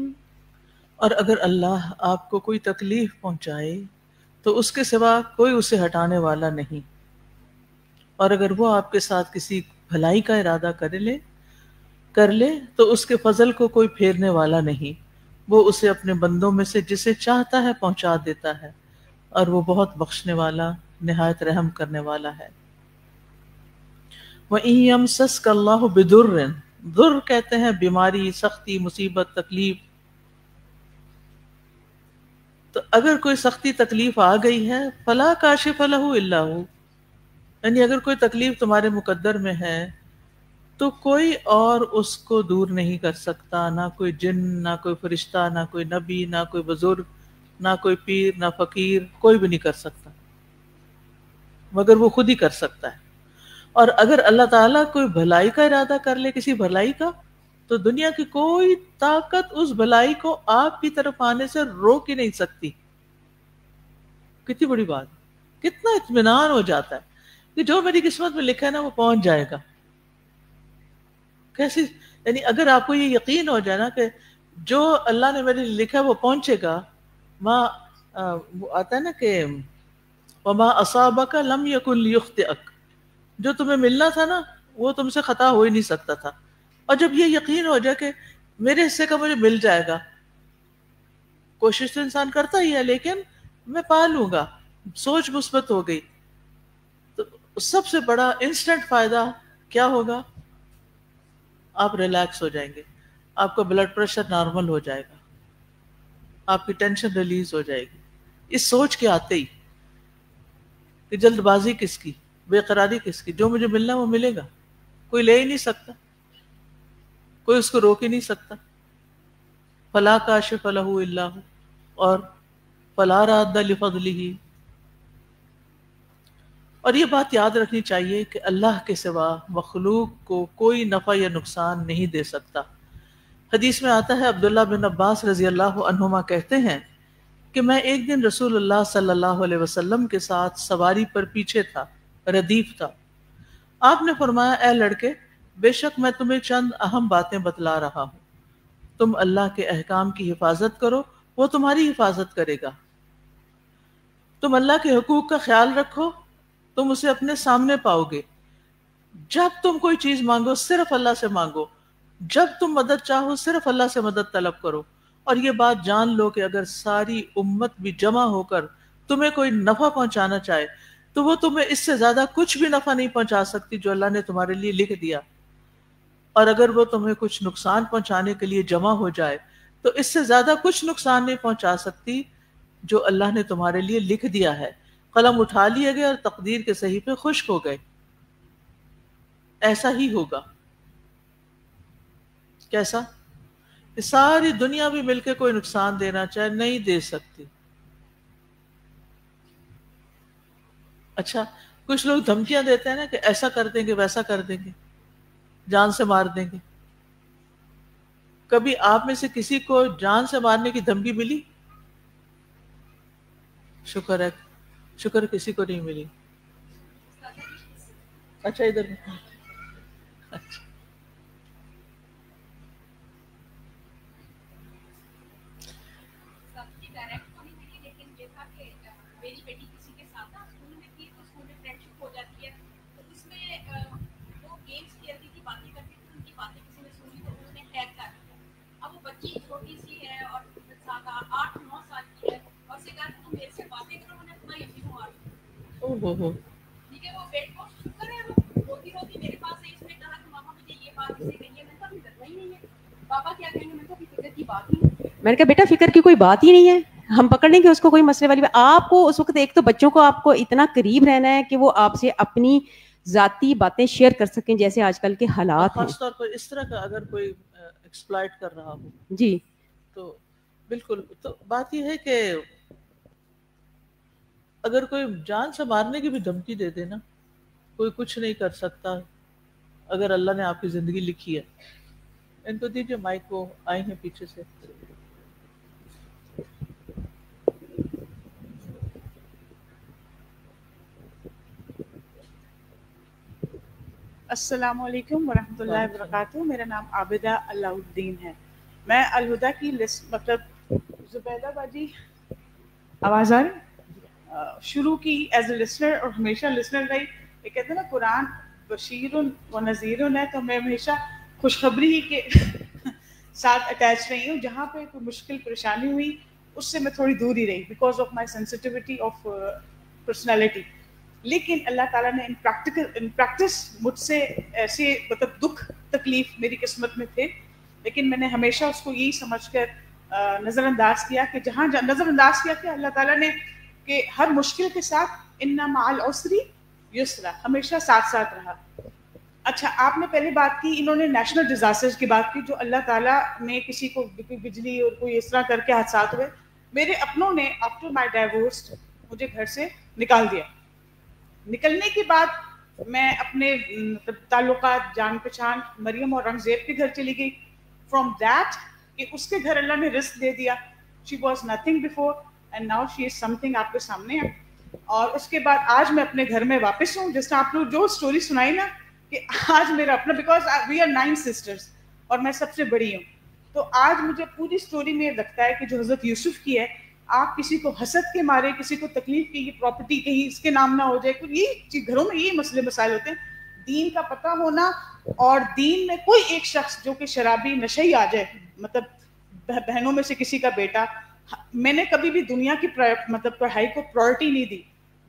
اور اگر اللہ آپ کو کوئی تکلیف پہنچائے تو اس کے سوا کوئی اسے ہٹانے والا نہیں، اور اگر وہ آپ کے ساتھ کسی بھلائی کا ارادہ کر لے تو اس کے فضل کو کوئی پھیرنے والا نہیں. وہ اسے اپنے بندوں میں سے جسے چاہتا ہے پہنچا دیتا ہے، اور وہ بہت بخشنے والا نہایت رحم کرنے والا ہے. وَإِن يَمْسَسْكَ اللَّهُ بِضُرٍّ، ضر کہتے ہیں بیماری، سختی، مصیبت، تکلیف. تو اگر کوئی سختی تکلیف آ گئی ہے، فَلَا كَاشِفَ لَهُ إِلَّا هُوَ، یعنی اگر کوئی تکلیف تمہارے مقدر میں ہے تو کوئی اور اس کو دور نہیں کر سکتا، نہ کوئی جن، نہ کوئی فرشتہ، نہ کوئی نبی، نہ کوئی بزرگ، نہ کوئی پیر، نہ فقیر، کوئی بھی نہیں کر سکتا مگر وہ خود ہی کر سکتا ہے. اور اگر اللہ تعالیٰ کوئی بھلائی کا ارادہ کر لے، کسی بھلائی کا، تو دنیا کی کوئی طاقت اس بھلائی کو آپ کی طرف آنے سے روک ہی نہیں سکتی. کتنی بڑی بات، کتنا اطمینان ہو جاتا ہے کہ جو میری قسمت میں لکھا ہے نا وہ پہنچ جائے گا. کیسی، یعنی اگر آپ کو یہ یقین ہو جائے نا کہ جو اللہ نے میرے لیے لکھا ہے وہ پہنچے گا. وہ آتا ہے نا کہ وما اصابک لم یکن لیخطئک، جو تمہیں ملنا تھا نا وہ تم سے خطا ہو ہی نہیں سکتا تھا. اور جب یہ یقین ہو جائے کہ میرے حصے کا مجھے مل جائے گا، کوشش تو انسان کرتا ہی ہے لیکن میں پا لوں گا، سوچ مثبت ہو گئی، تو سب سے بڑا انسٹنٹ فائدہ کیا ہوگا؟ آپ ریلیکس ہو جائیں گے، آپ کا بلڈ پریشر نارمل ہو جائے گا، آپ کی ٹینشن ریلیز ہو جائے گی. اس سوچ کے آتے ہی کہ جلد بازی کس کی، بے قراری کس کی، جو مجھے ملنا وہ ملے گا، کوئی لے ہی نہیں سکتا، کوئی اس کو روک ہی نہیں سکتا. فلا کاشف لہ الا ہو اور فلا راد لفضلہ. اور یہ بات یاد رکھنی چاہیے کہ اللہ کے سوا مخلوق کو کوئی نفع یا نقصان نہیں دے سکتا. حدیث میں آتا ہے، عبداللہ بن عباس رضی اللہ عنہما کہتے ہیں کہ میں ایک دن رسول اللہ صلی اللہ علیہ وسلم کے ساتھ سواری پر پیچھے تھا، ردیف تھا. آپ نے فرمایا اے لڑکے بے شک میں تمہیں چند اہم باتیں بتلا رہا ہوں, تم اللہ کے احکام کی حفاظت کرو وہ تمہاری حفاظت کرے گا. تم اللہ کے حقوق کا خیال رکھو تم اسے اپنے سامنے پاؤ گے. جب تم کوئی چیز مانگو صرف اللہ سے مانگو, جب تم مدد چاہو صرف اللہ سے مدد طلب کرو. اور یہ بات جان لو کہ اگر ساری امت بھی جمع ہو کر تمہیں کوئی نفع پہنچانا چاہے تو وہ تمہیں اس سے زیادہ کچھ بھی نفع نہیں پہنچا سکتی جو اللہ نے تمہارے لیے لکھ دیا. اور اگر وہ تمہیں کچھ نقصان پہنچانے کے لیے جمع ہو جائے تو اس سے زیادہ کچھ نقصان نہیں پہنچا سکتی جو اللہ نے تمہارے لیے لکھ دیا ہے. قلم اٹھا لیے گئے اور تقدیر کے صحیفے خشک ہو گئے. ایسا ہی ہوگا. کیسا کہ ساری دنیا بھی مل کے کوئی نقصان دینا چاہے نہیں دے سکتی. اچھا کچھ لوگ دھمکیاں دیتے ہیں نا کہ ایسا کر دیں گے ویسا کر دیں گے, جان سے مار دیں گے. کبھی آپ میں سے کسی کو جان سے مارنے کی دھمکی ملی؟ شکر ہے, شکر کسی کو نہیں ملی. اچھا ادھر اچھا میری بیٹی کسی کے ساتھ اسکول میں تھی تو اسکول میں فرینڈ شپ ہو جاتی ہے تو اس میں وہ گیمس کھیلتی تھی باتیں کرتی تھی ان کی باتیں کسی نے سنی تو انہوں نے ہیک کر دیا. اب وہ بچی چھوٹی سی ہے اور 8-9 سال کی ہے اور اسے کہا کہ تم میرے سے باتیں کرو میں نے تمہاری امی کو مار ٹھیک ہے. وہ بیٹ کو شکر ہے وہ روتی روتی میرے پاس آئی. اس نے کہا کہ ماما مجھے یہ بات اسے کہی ہے. میں نے کہا ابھی کرنا ہی نہیں ہے پاپا کیا کہیں گے. میں نے کہا ابھی فکر کی بات ہی نہیں. میں نے کہا بیٹا فکر کی کوئی بات ہی نہیں ہے, ہم پکڑ لیں گے اس کو کوئی مسئلے والی. آپ کو اس وقت ایک تو بچوں کو آپ کو اتنا قریب رہنا ہے کہ وہ آپ سے اپنی ذاتی باتیں شیئر کر سکیں جیسے آج کل کے حالات ہیں. خاص طور پر اس طرح کا اگر کوئی ایکسپلائٹ کر رہا ہو جی تو بالکل. تو بات یہ ہے کہ اگر کوئی جان سے مارنے کی بھی دھمکی دے دے نا, کوئی کچھ نہیں کر سکتا اگر اللہ نے آپ کی زندگی لکھی ہے. ان کو دیجیے مائک, کو آئے ہیں پیچھے سے. السلام علیکم ورحمۃ اللہ وبرکاتہ. میرا نام عابدہ اللہ الدین ہے. میں الہدا کی لسٹ مطلب زبیدہ باجی آواز آ رہی شروع کی ایز اے لسنر اور ہمیشہ لسنر رہی. یہ کہتے ہیں نا قرآن بشیر و نذیر ہے, تو میں ہمیشہ خوشخبری ہی کے ساتھ اٹیچ رہی ہوں. جہاں پہ کوئی مشکل پریشانی ہوئی اس سے میں تھوڑی دور ہی رہی because of my sensitivity of personality. لیکن اللہ تعالیٰ نے ان پریکٹس مجھ سے ایسے مطلب دکھ تکلیف میری قسمت میں تھے, لیکن میں نے ہمیشہ اس کو یہی سمجھ کر نظر انداز کیا کہ جہاں نظر انداز کیا کہ اللہ تعالیٰ نے کہ ہر مشکل کے ساتھ ان مع العسر یسرا ہمیشہ ساتھ ساتھ رہا. اچھا آپ نے پہلے بات کی, انہوں نے نیشنل ڈیزاسٹر کی بات کی جو اللہ تعالیٰ نے کسی کو بجلی اور کوئی اس طرح کر کے حادثات ہوئے. میرے اپنوں نے آفٹر مائی ڈائیورس مجھے گھر سے نکال دیا. نکلنے کے بعد میں اپنے تعلقات جان پہچان مریم اور رنگزیب کے گھر چلی گئی. فرام دیٹ کہ اس کے گھر اللہ نے رزق دے دیا. She was nothing before and now she is some thing آپ کے سامنے ہے. اور اس کے بعد آج میں اپنے گھر میں واپس ہوں. جس طرح آپ نے جو اسٹوری سنائی نا کہ آج میرا اپنا بیکاز وی آر 9 سسٹرز اور میں سب سے بڑی ہوں, تو آج مجھے پوری اسٹوری میں لگتا ہے کہ جو حضرت یوسف کی ہے, آپ کسی کو حسد کے مارے کسی کو تکلیف کی, یہ پراپرٹی کہیں اس کے نام نہ ہو جائے, یہ گھروں میں یہ مسئلے مسائل ہوتے ہیں. دین کا پتہ ہونا اور دین میں کوئی ایک شخص جو کہ شرابی نشئی آ جائے, مطلب بہنوں میں سے کسی کا بیٹا, میں نے کبھی بھی دنیا کی مطلب پڑھائی کو پرائورٹی نہیں دی,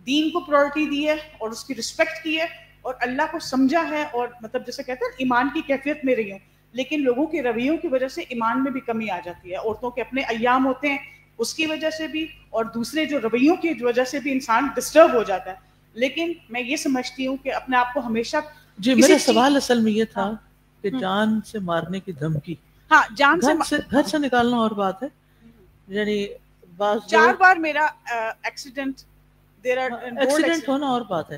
دین کو پرائورٹی دی ہے اور اس کی رسپیکٹ کی ہے اور اللہ کو سمجھا ہے. اور مطلب جیسے کہتے ہیں ایمان کی کیفیت میں رہی ہوں, لیکن لوگوں کے رویوں کی وجہ سے ایمان میں بھی کمی آ جاتی ہے. عورتوں کے اپنے ایام ہوتے ہیں اس کی وجہ سے بھی, اور دوسرے جو رویوں کی وجہ سے بھی انسان ڈسٹرب ہو جاتا ہے. لیکن میں یہ سمجھتی ہوں کہ اپنے آپ کو ہمیشہ جی میرا سوال اصل میں یہ تھا کہ جان سے مارنے کی دھمکی, ہاں جان گھر سے نکالنا اور بات ہے, یعنی 4 بار میرا ایکسیڈنٹ ہونا اور بات ہے.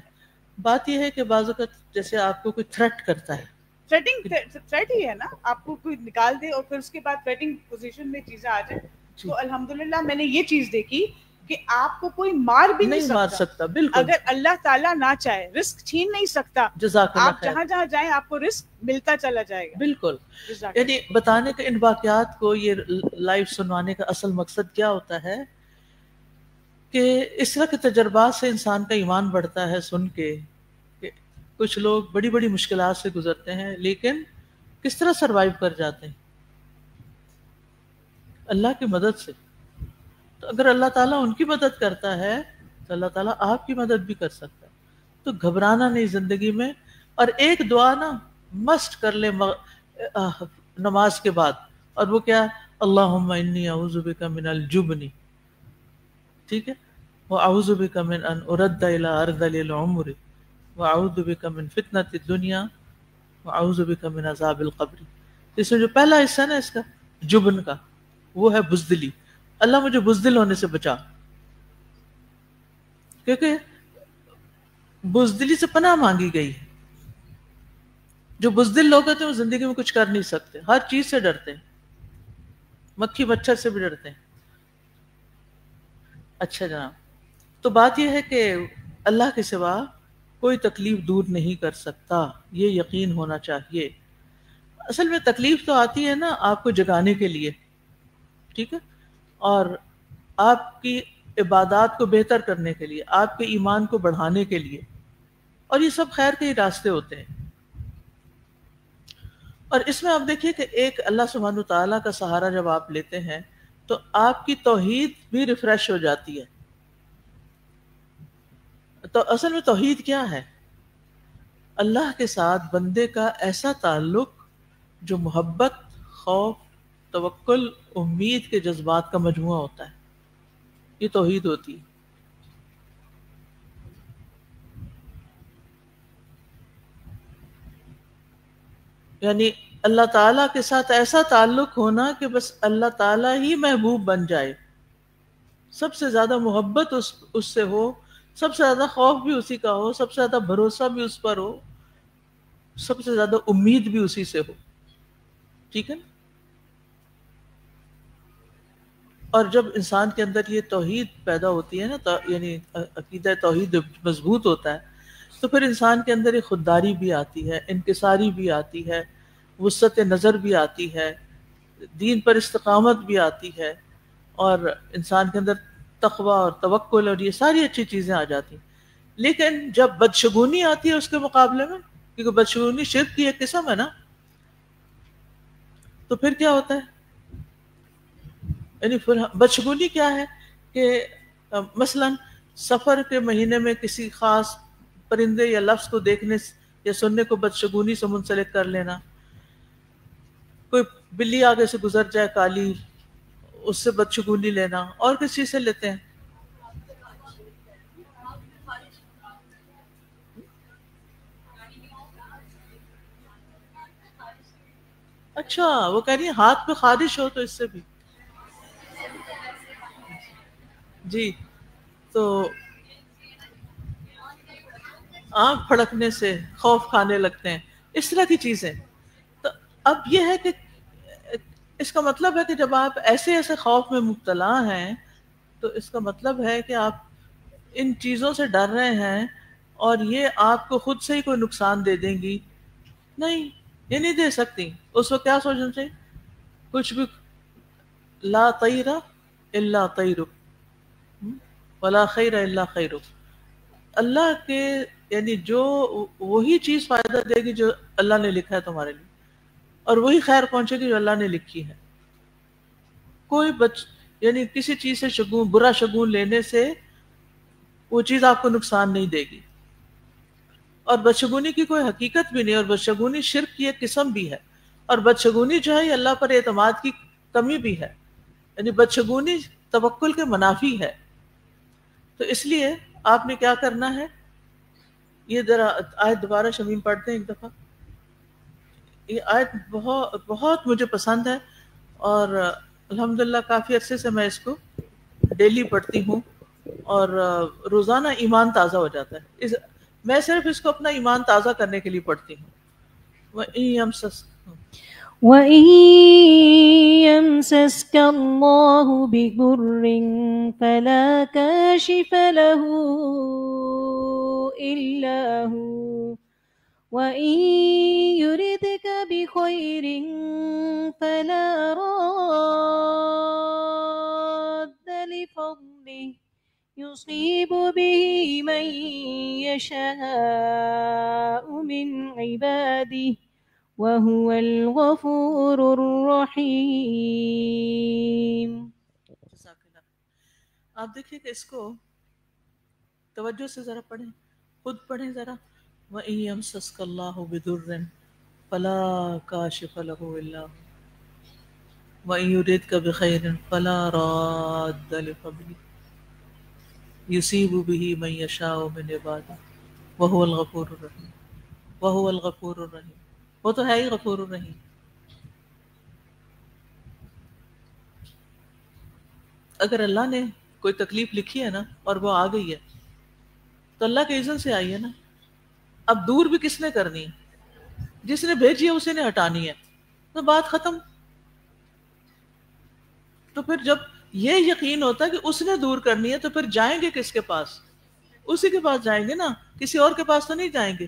بات یہ ہے کہ بعض اوقات جیسے آپ کو کوئی تھریٹ کرتا ہے, تھریٹ ہی ہے نا, آپ کو کوئی نکال دے اور پھر اس کے بعد تھریٹنگ پوزیشن میں چیزیں آ جائیں. تو الحمدللہ میں نے یہ چیز دیکھی کہ آپ کو کوئی مار بھی نہیں مار سکتا. بالکل اگر اللہ تعالیٰ نہ چاہے رزق چھین نہیں سکتا. جزاک اللہ آپ خیر. جہاں جہاں جائیں آپ کو رزق ملتا چلا جائے گا. بالکل. جزاک یعنی بتانے کا ان واقعات کو یہ لائیو سنوانے کا اصل مقصد کیا ہوتا ہے کہ اس طرح کے تجربات سے انسان کا ایمان بڑھتا ہے. سن کے کہ کچھ لوگ بڑی بڑی مشکلات سے گزرتے ہیں لیکن کس طرح سروائیو کر جاتے ہیں اللہ کی مدد سے. تو اگر اللہ تعالیٰ ان کی مدد کرتا ہے تو اللہ تعالیٰ آپ کی مدد بھی کر سکتا ہے. تو گھبرانا نہیں زندگی میں. اور ایک دعا نا مسٹ کر لے نماز کے بعد, اور وہ کیا, اللہم انی اعوذ بک من الجبن, ٹھیک ہے, واعوذ بک من ان ارد الی ارذل العمر واعوذ بک من فتنۃ الدنیا واعوذ بک من عذاب القبر. اس میں جو پہلا حصہ نا اس کا جبن کا, وہ ہے بزدلی. اللہ مجھے بزدل ہونے سے بچا, کیونکہ بزدلی سے پناہ مانگی گئی ہے. جو بزدل لوگ ہوتے ہیں وہ زندگی میں کچھ کر نہیں سکتے, ہر چیز سے ڈرتے ہیں, مکھی مچھر سے بھی ڈرتے ہیں. اچھا جناب, تو بات یہ ہے کہ اللہ کے سوا کوئی تکلیف دور نہیں کر سکتا, یہ یقین ہونا چاہیے. اصل میں تکلیف تو آتی ہے نا آپ کو جگانے کے لیے, ٹھیک ہے, اور آپ کی عبادات کو بہتر کرنے کے لیے, آپ کے ایمان کو بڑھانے کے لیے, اور یہ سب خیر کے ہی راستے ہوتے ہیں. اور اس میں آپ دیکھیے کہ ایک اللہ سبحانہ وتعالیٰ کا سہارا جب آپ لیتے ہیں تو آپ کی توحید بھی ریفریش ہو جاتی ہے. تو اصل میں توحید کیا ہے؟ اللہ کے ساتھ بندے کا ایسا تعلق جو محبت, خوف, توکل, امید کے جذبات کا مجموعہ ہوتا ہے, یہ توحید ہوتی ہے. یعنی اللہ تعالیٰ کے ساتھ ایسا تعلق ہونا کہ بس اللہ تعالیٰ ہی محبوب بن جائے, سب سے زیادہ محبت اس سے ہو, سب سے زیادہ خوف بھی اسی کا ہو, سب سے زیادہ بھروسہ بھی اس پر ہو, سب سے زیادہ امید بھی اسی سے ہو, ٹھیک ہے نا. اور جب انسان کے اندر یہ توحید پیدا ہوتی ہے نا, یعنی عقیدہ توحید مضبوط ہوتا ہے, تو پھر انسان کے اندر ایک خودداری بھی آتی ہے, انکساری بھی آتی ہے, وسعت نظر بھی آتی ہے, دین پر استقامت بھی آتی ہے, اور انسان کے اندر تقوی اور توکل اور یہ ساری اچھی چیزیں آ جاتی ہیں. لیکن جب بدشگونی آتی ہے اس کے مقابلے میں, کیونکہ بدشگونی شرک کی ایک قسم ہے نا, تو پھر کیا ہوتا ہے؟ یعنی بدشگونی کیا ہے کہ مثلا سفر کے مہینے میں کسی خاص پرندے یا لفظ کو دیکھنے یا سننے کو بدشگونی سے منسلک کر لینا, کوئی بلی آگے سے گزر جائے کالی, اس سے بدشگونی لینا, اور کس چیز سے لیتے ہیں؟ اچھا, وہ کہہ رہی ہیں ہاتھ پہ خارش ہو تو اس سے بھی, جی, تو آنکھ پھڑکنے سے خوف کھانے لگتے ہیں, اس طرح کی چیزیں. تو اب یہ ہے کہ اس کا مطلب ہے کہ جب آپ ایسے ایسے خوف میں مبتلا ہیں تو اس کا مطلب ہے کہ آپ ان چیزوں سے ڈر رہے ہیں, اور یہ آپ کو خود سے ہی کوئی نقصان دے دیں گی. نہیں, یہ نہیں دے سکتی. اس وقت کیا سوچنا چاہیے؟ کچھ بھی, لا طیر الا طیرک ولا خیر الا خیرک. اللہ کے یعنی جو وہی چیز فائدہ دے گی جو اللہ نے لکھا ہے تمہارے لیے, اور وہی خیر پہنچے گی جو اللہ نے لکھی ہے. کوئی یعنی کسی چیز سے برا شگون لینے سے وہ چیز آپ کو نقصان نہیں دے گی. اور بدشگونی کی کوئی حقیقت بھی نہیں, اور بدشگونی شرک کی ایک قسم بھی ہے, اور بدشگونی جو ہے یہ اللہ پر اعتماد کی کمی بھی ہے. یعنی بدشگونی توکل کے منافی ہے. تو اس لیے آپ نے کیا کرنا ہے, یہ ذرا آیت دوبارہ شمیم پڑھتے ہیں ایک دفعہ. یہ آیت بہت بہت مجھے پسند ہے, اور الحمدللہ کافی عرصے سے میں اس کو ڈیلی پڑھتی ہوں, اور روزانہ ایمان تازہ ہو جاتا ہے. میں صرف اس کو اپنا ایمان تازہ کرنے کے لیے پڑھتی ہوں. وَإِن يَمْسَسْكَ اللَّهُ بِضُرٍّ فَلَا كَاشِفَ لَهُ إِلَّا هُوَ وَإِن يُرِدْكَ بِخَيْرٍ فَلَا رَادَّ لِفَضْلِهِ يُصِيبُ بِهِ مَن يَشَاءُ مِنْ عِبَادِهِ وَهُوَ الْغَفُورُ الرَّحِيمُ. آپ دیکھیے کہ اس کو توجہ سے ذرا پڑھیں، خود پڑھیں ذرا. وَإِن يَمْسَسْكَ اللَّهُ بِضُرٍّ فَلَا كَاشِفَ لَهُ إِلَّا هُوَ وَإِن يُرِدْكَ بِخَيْرٍ فَلَا رَادَّ لِفَضْلِهِ يُصِيبُ بِهِ مَن يَشَاءُ مِنْ عِبَادِهِ وَهُوَ الْغَفُورُ الرَّحِيمُ. وَهُوَ الْغَفُورُ الرَّحِيمُ. وہ تو ہے ہی غفور الرحیم. اگر اللہ نے کوئی تکلیف لکھی ہے نا اور وہ آ گئی ہے تو اللہ کے اذن سے آئی ہے نا. اب دور بھی کس نے کرنی ہے؟ جس نے بھیجی ہے اسی نے ہٹانی ہے. تو بات ختم. تو پھر جب یہ یقین ہوتا ہے کہ اس نے دور کرنی ہے تو پھر جائیں گے کس کے پاس؟ اسی کے پاس جائیں گے نا، کسی اور کے پاس تو نہیں جائیں گے.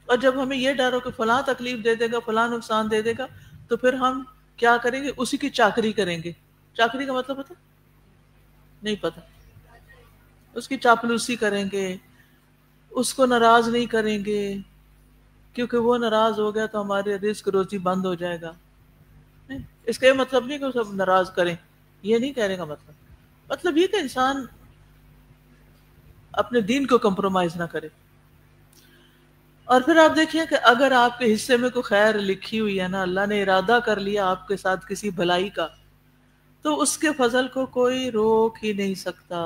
اور جب ہمیں یہ ڈر ہو کہ فلاں تکلیف دے دے گا، فلاں نقصان دے دے گا، تو پھر ہم کیا کریں گے؟ اسی کی چاکری کریں گے. چاکری کا مطلب پتہ نہیں؟ پتہ. اس کی چاپلوسی کریں گے، اس کو ناراض نہیں کریں گے، کیونکہ وہ ناراض ہو گیا تو ہمارے رزق روزی بند ہو جائے گا. اس کا یہ مطلب نہیں کہ وہ سب ناراض کریں، یہ نہیں کہنے کا مطلب. مطلب یہ کہ انسان اپنے دین کو کمپرومائز نہ کرے. اور پھر آپ دیکھیں کہ اگر آپ کے حصے میں کوئی خیر لکھی ہوئی ہے نا، اللہ نے ارادہ کر لیا آپ کے ساتھ کسی بھلائی کا، تو اس کے فضل کو کوئی روک ہی نہیں سکتا.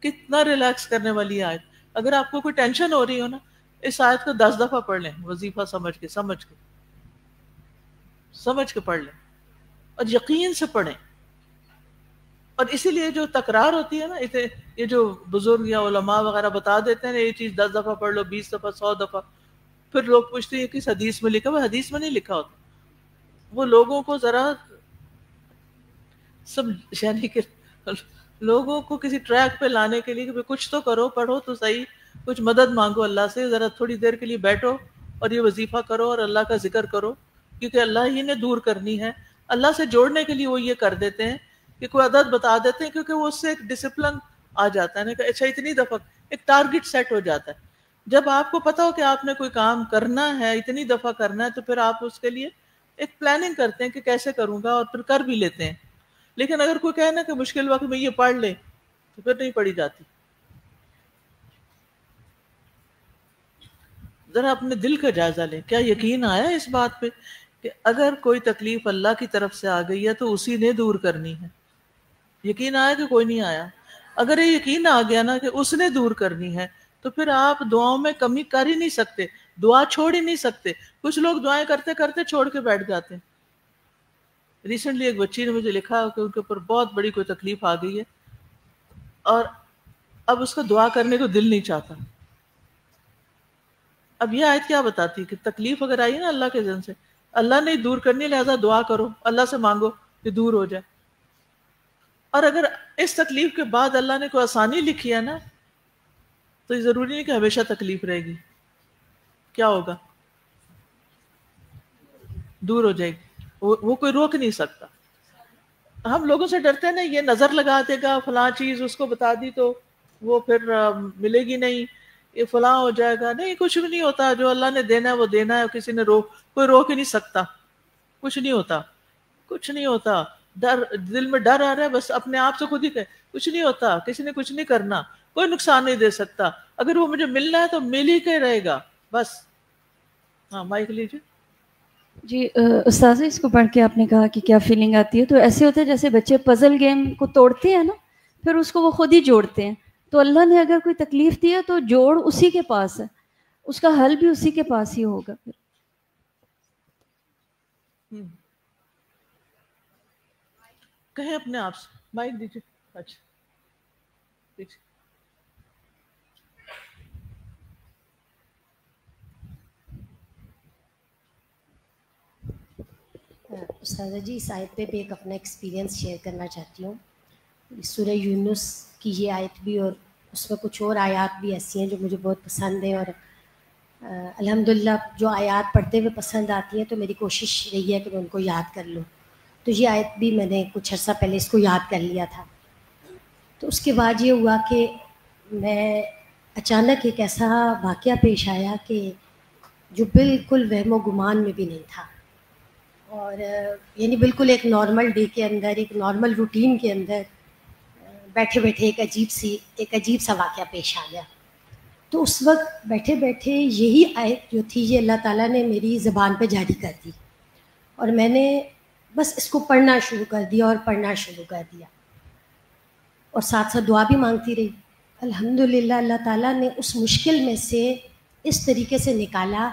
کتنا ریلیکس کرنے والی آیت. اگر آپ کو کوئی ٹینشن ہو رہی ہو نا، اس آیت کو 10 دفعہ پڑھ لیں، وظیفہ سمجھ کے پڑھ لیں اور یقین سے پڑھیں. اور اسی لیے جو تکرار ہوتی ہے نا، یہ جو بزرگ یا علماء وغیرہ بتا دیتے ہیں یہ چیز 10 دفعہ پڑھ لو، 20 دفعہ، 100 دفعہ، پھر لوگ پوچھتے ہیں کس حدیث میں لکھا ہوا؟ حدیث میں نہیں لکھا ہوتا. وہ لوگوں کو ذرا سب یعنی کہ لوگوں کو کسی ٹریک پہ لانے کے لیے کہ کچھ تو کرو، پڑھو تو صحیح، کچھ مدد مانگو اللہ سے، ذرا تھوڑی دیر کے لیے بیٹھو اور یہ وظیفہ کرو اور اللہ کا ذکر کرو، کیونکہ اللہ ہی نے دور کرنی ہے. اللہ سے جوڑنے کے لیے وہ یہ کر دیتے ہیں کہ کوئی عدد بتا دیتے ہیں، کیونکہ وہ اس سے ایک ڈسپلن آ جاتا ہے نا کہ اچھا اتنی دفعہ، ایک ٹارگٹ سیٹ ہو جاتا ہے. جب آپ کو پتا ہو کہ آپ نے کوئی کام کرنا ہے، اتنی دفعہ کرنا ہے، تو پھر آپ اس کے لیے ایک پلاننگ کرتے ہیں کہ کیسے کروں گا، اور پھر کر بھی لیتے ہیں. لیکن اگر کوئی کہے نا کہ مشکل وقت میں یہ پڑھ لے، تو پھر نہیں پڑھی جاتی. ذرا اپنے دل کا جائزہ لیں. کیا یقین آیا اس بات پہ کہ اگر کوئی تکلیف اللہ کی طرف سے آ گئی ہے تو اسی نے دور کرنی ہے؟ یقین آیا کہ کوئی نہیں آیا؟ اگر یہ یقین آ گیا نا کہ اس نے دور کرنی ہے، تو پھر آپ دعاؤں میں کمی کر ہی نہیں سکتے، دعا چھوڑ ہی نہیں سکتے. کچھ لوگ دعائیں کرتے کرتے چھوڑ کے بیٹھ جاتے ہیں. ریسنٹلی ایک بچی نے مجھے لکھا کہ ان کے اوپر بہت بڑی کوئی تکلیف آ گئی ہے اور اب اس کو دعا کرنے کو دل نہیں چاہتا. اب یہ آیت کیا بتاتی کہ تکلیف اگر آئی نا اللہ کے اذن سے، اللہ نے دور کرنی، لہذا دعا کرو، اللہ سے مانگو کہ دور ہو جائے. اور اگر اس تکلیف کے بعد اللہ نے کوئی آسانی لکھی ہے نا، تو یہ ضروری نہیں کہ ہمیشہ تکلیف رہے گی. کیا ہوگا؟ دور ہو جائے گی. وہ کوئی روک نہیں سکتا. ہم لوگوں سے ڈرتے ہیں نا، یہ نظر لگا دے گا، فلاں چیز اس کو بتا دی تو وہ پھر ملے گی نہیں، یہ فلاں ہو جائے گا. نہیں، کچھ بھی نہیں ہوتا. جو اللہ نے دینا ہے وہ دینا ہے. کسی نے کوئی روک ہی نہیں سکتا. کچھ نہیں ہوتا، کچھ نہیں ہوتا. دل میں ڈر آ رہا ہے، بس اپنے آپ سے خود ہی کہ کچھ نہیں ہوتا، کسی نے کچھ نہیں کرنا، کوئی نقصان نہیں دے سکتا. اگر وہ مجھے ملنا ہے تو مل ہی کے رہے گا بس. ہاں مائک لیجیے. جی استاذہ، اس کو پڑھ کے آپ نے کہا کہ کیا فیلنگ آتی ہے، تو ایسے ہوتا ہے جیسے بچے پزل گیم کو توڑتے ہیں نا، پھر اس کو وہ خود ہی جوڑتے ہیں. تو اللہ نے اگر کوئی تکلیف دی ہے تو جوڑ اسی کے پاس ہے، اس کا حل بھی اسی کے پاس ہی ہوگا. پھر کہیں اپنے آپ سے مائک دیجیے. اچھا دیجیے. استاذہ جی اس آیت پہ بھی ایک اپنا ایکسپیرینس شیئر کرنا چاہتی ہوں. سورہ یونس کی یہ آیت بھی اور اس میں کچھ اور آیات بھی ایسی ہیں جو مجھے بہت پسند ہیں، اور الحمدللہ جو آیات پڑھتے ہوئے پسند آتی ہیں تو میری کوشش رہی ہے کہ میں ان کو یاد کر لوں. تو یہ آیت بھی میں نے کچھ عرصہ پہلے اس کو یاد کر لیا تھا. تو اس کے بعد یہ ہوا کہ میں اچانک ایک ایسا واقعہ پیش آیا کہ جو بالکل وہم و گمان میں بھی نہیں تھا، اور یعنی بالکل ایک نارمل ڈے کے اندر، ایک نارمل روٹین کے اندر بیٹھے بیٹھے ایک عجیب سا واقعہ پیش آ گیا. تو اس وقت بیٹھے بیٹھے یہی آیت جو تھی یہ اللہ تعالیٰ نے میری زبان پہ جاری کر دی، اور میں نے بس اس کو پڑھنا شروع کر دیا اور پڑھنا شروع کر دیا، اور ساتھ ساتھ دعا بھی مانگتی رہی. الحمدللہ اللہ تعالیٰ نے اس مشکل میں سے اس طریقے سے نکالا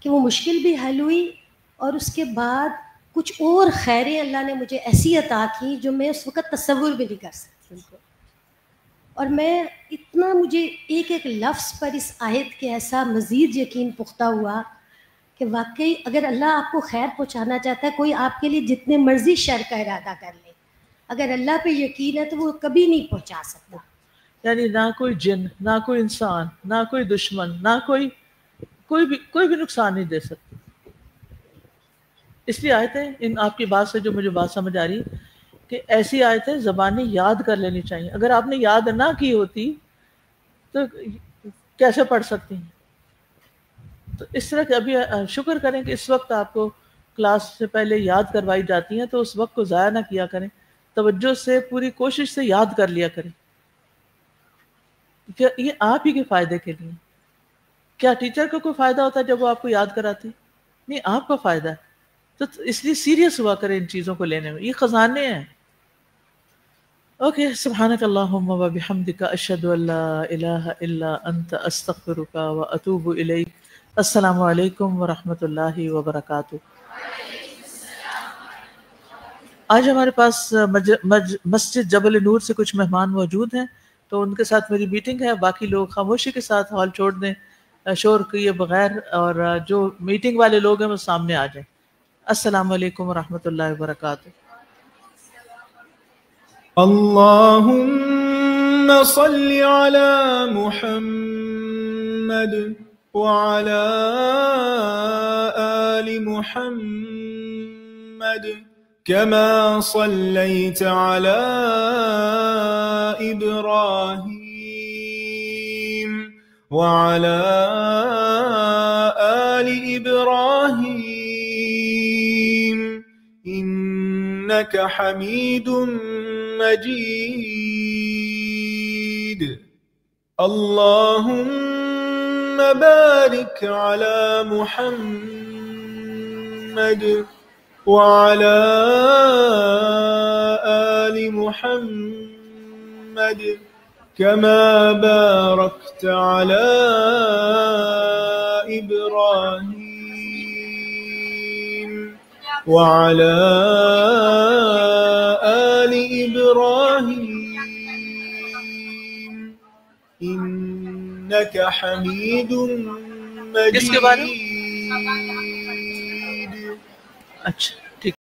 کہ وہ مشکل بھی حل ہوئی، اور اس کے بعد کچھ اور خیریں اللہ نے مجھے ایسی عطا کی جو میں اس وقت تصور بھی نہیں کر سکتی ان کو. اور میں اتنا مجھے ایک ایک لفظ پر اس آیت کے ایسا مزید یقین پختہ ہوا کہ واقعی اگر اللہ آپ کو خیر پہنچانا چاہتا ہے، کوئی آپ کے لیے جتنے مرضی شر کا ارادہ کر لے، اگر اللہ پہ یقین ہے تو وہ کبھی نہیں پہنچا سکتا. یعنی نہ کوئی جن، نہ کوئی انسان، نہ کوئی دشمن، نہ کوئی بھی نقصان نہیں دے سکتا. اس لیے آیتیں، ان آپ کی بات سے جو مجھے بات سمجھ آ رہی کہ ایسی آیتیں زبانیں یاد کر لینی چاہیے. اگر آپ نے یاد نہ کی ہوتی تو کیسے پڑھ سکتی ہیں؟ تو اس طرح کہ ابھی شکر کریں کہ اس وقت آپ کو کلاس سے پہلے یاد کروائی جاتی ہیں، تو اس وقت کو ضائع نہ کیا کریں، توجہ سے پوری کوشش سے یاد کر لیا کریں. کہ یہ آپ ہی کے فائدے کے لیے. کیا ٹیچر کو کوئی فائدہ ہوتا ہے جب وہ آپ کو یاد کراتی؟ نہیں، آپ کا فائدہ ہے. تو اس لیے سیریس ہوا کریں ان چیزوں کو لینے میں، یہ خزانے ہیں. اوکے، سبحانک اللہم و بحمدک، اشہد ان لا الہ الا انت، استغفرک و اتوب الیک. السلام علیکم ورحمۃ اللہ وبرکاتہ. آج ہمارے پاس مسجد جبل نور سے کچھ مہمان موجود ہیں، تو ان کے ساتھ میری میٹنگ ہے. باقی لوگ خاموشی کے ساتھ ہال چھوڑ دیں، شور کیے بغیر، اور جو میٹنگ والے لوگ ہیں وہ سامنے آ جائیں. السلام علیکم ورحمۃ اللہ وبرکاتہ. اللهم صل على محمد وعلى آل محمد كما صليت على إبراهيم وعلى آل إبراهيم إنك حميد مجيد. اللهم بارك على محمد وعلى آل محمد كما باركت على إبراهيم وعلى آل إبراهيم إنك حميد مجيد. اچھا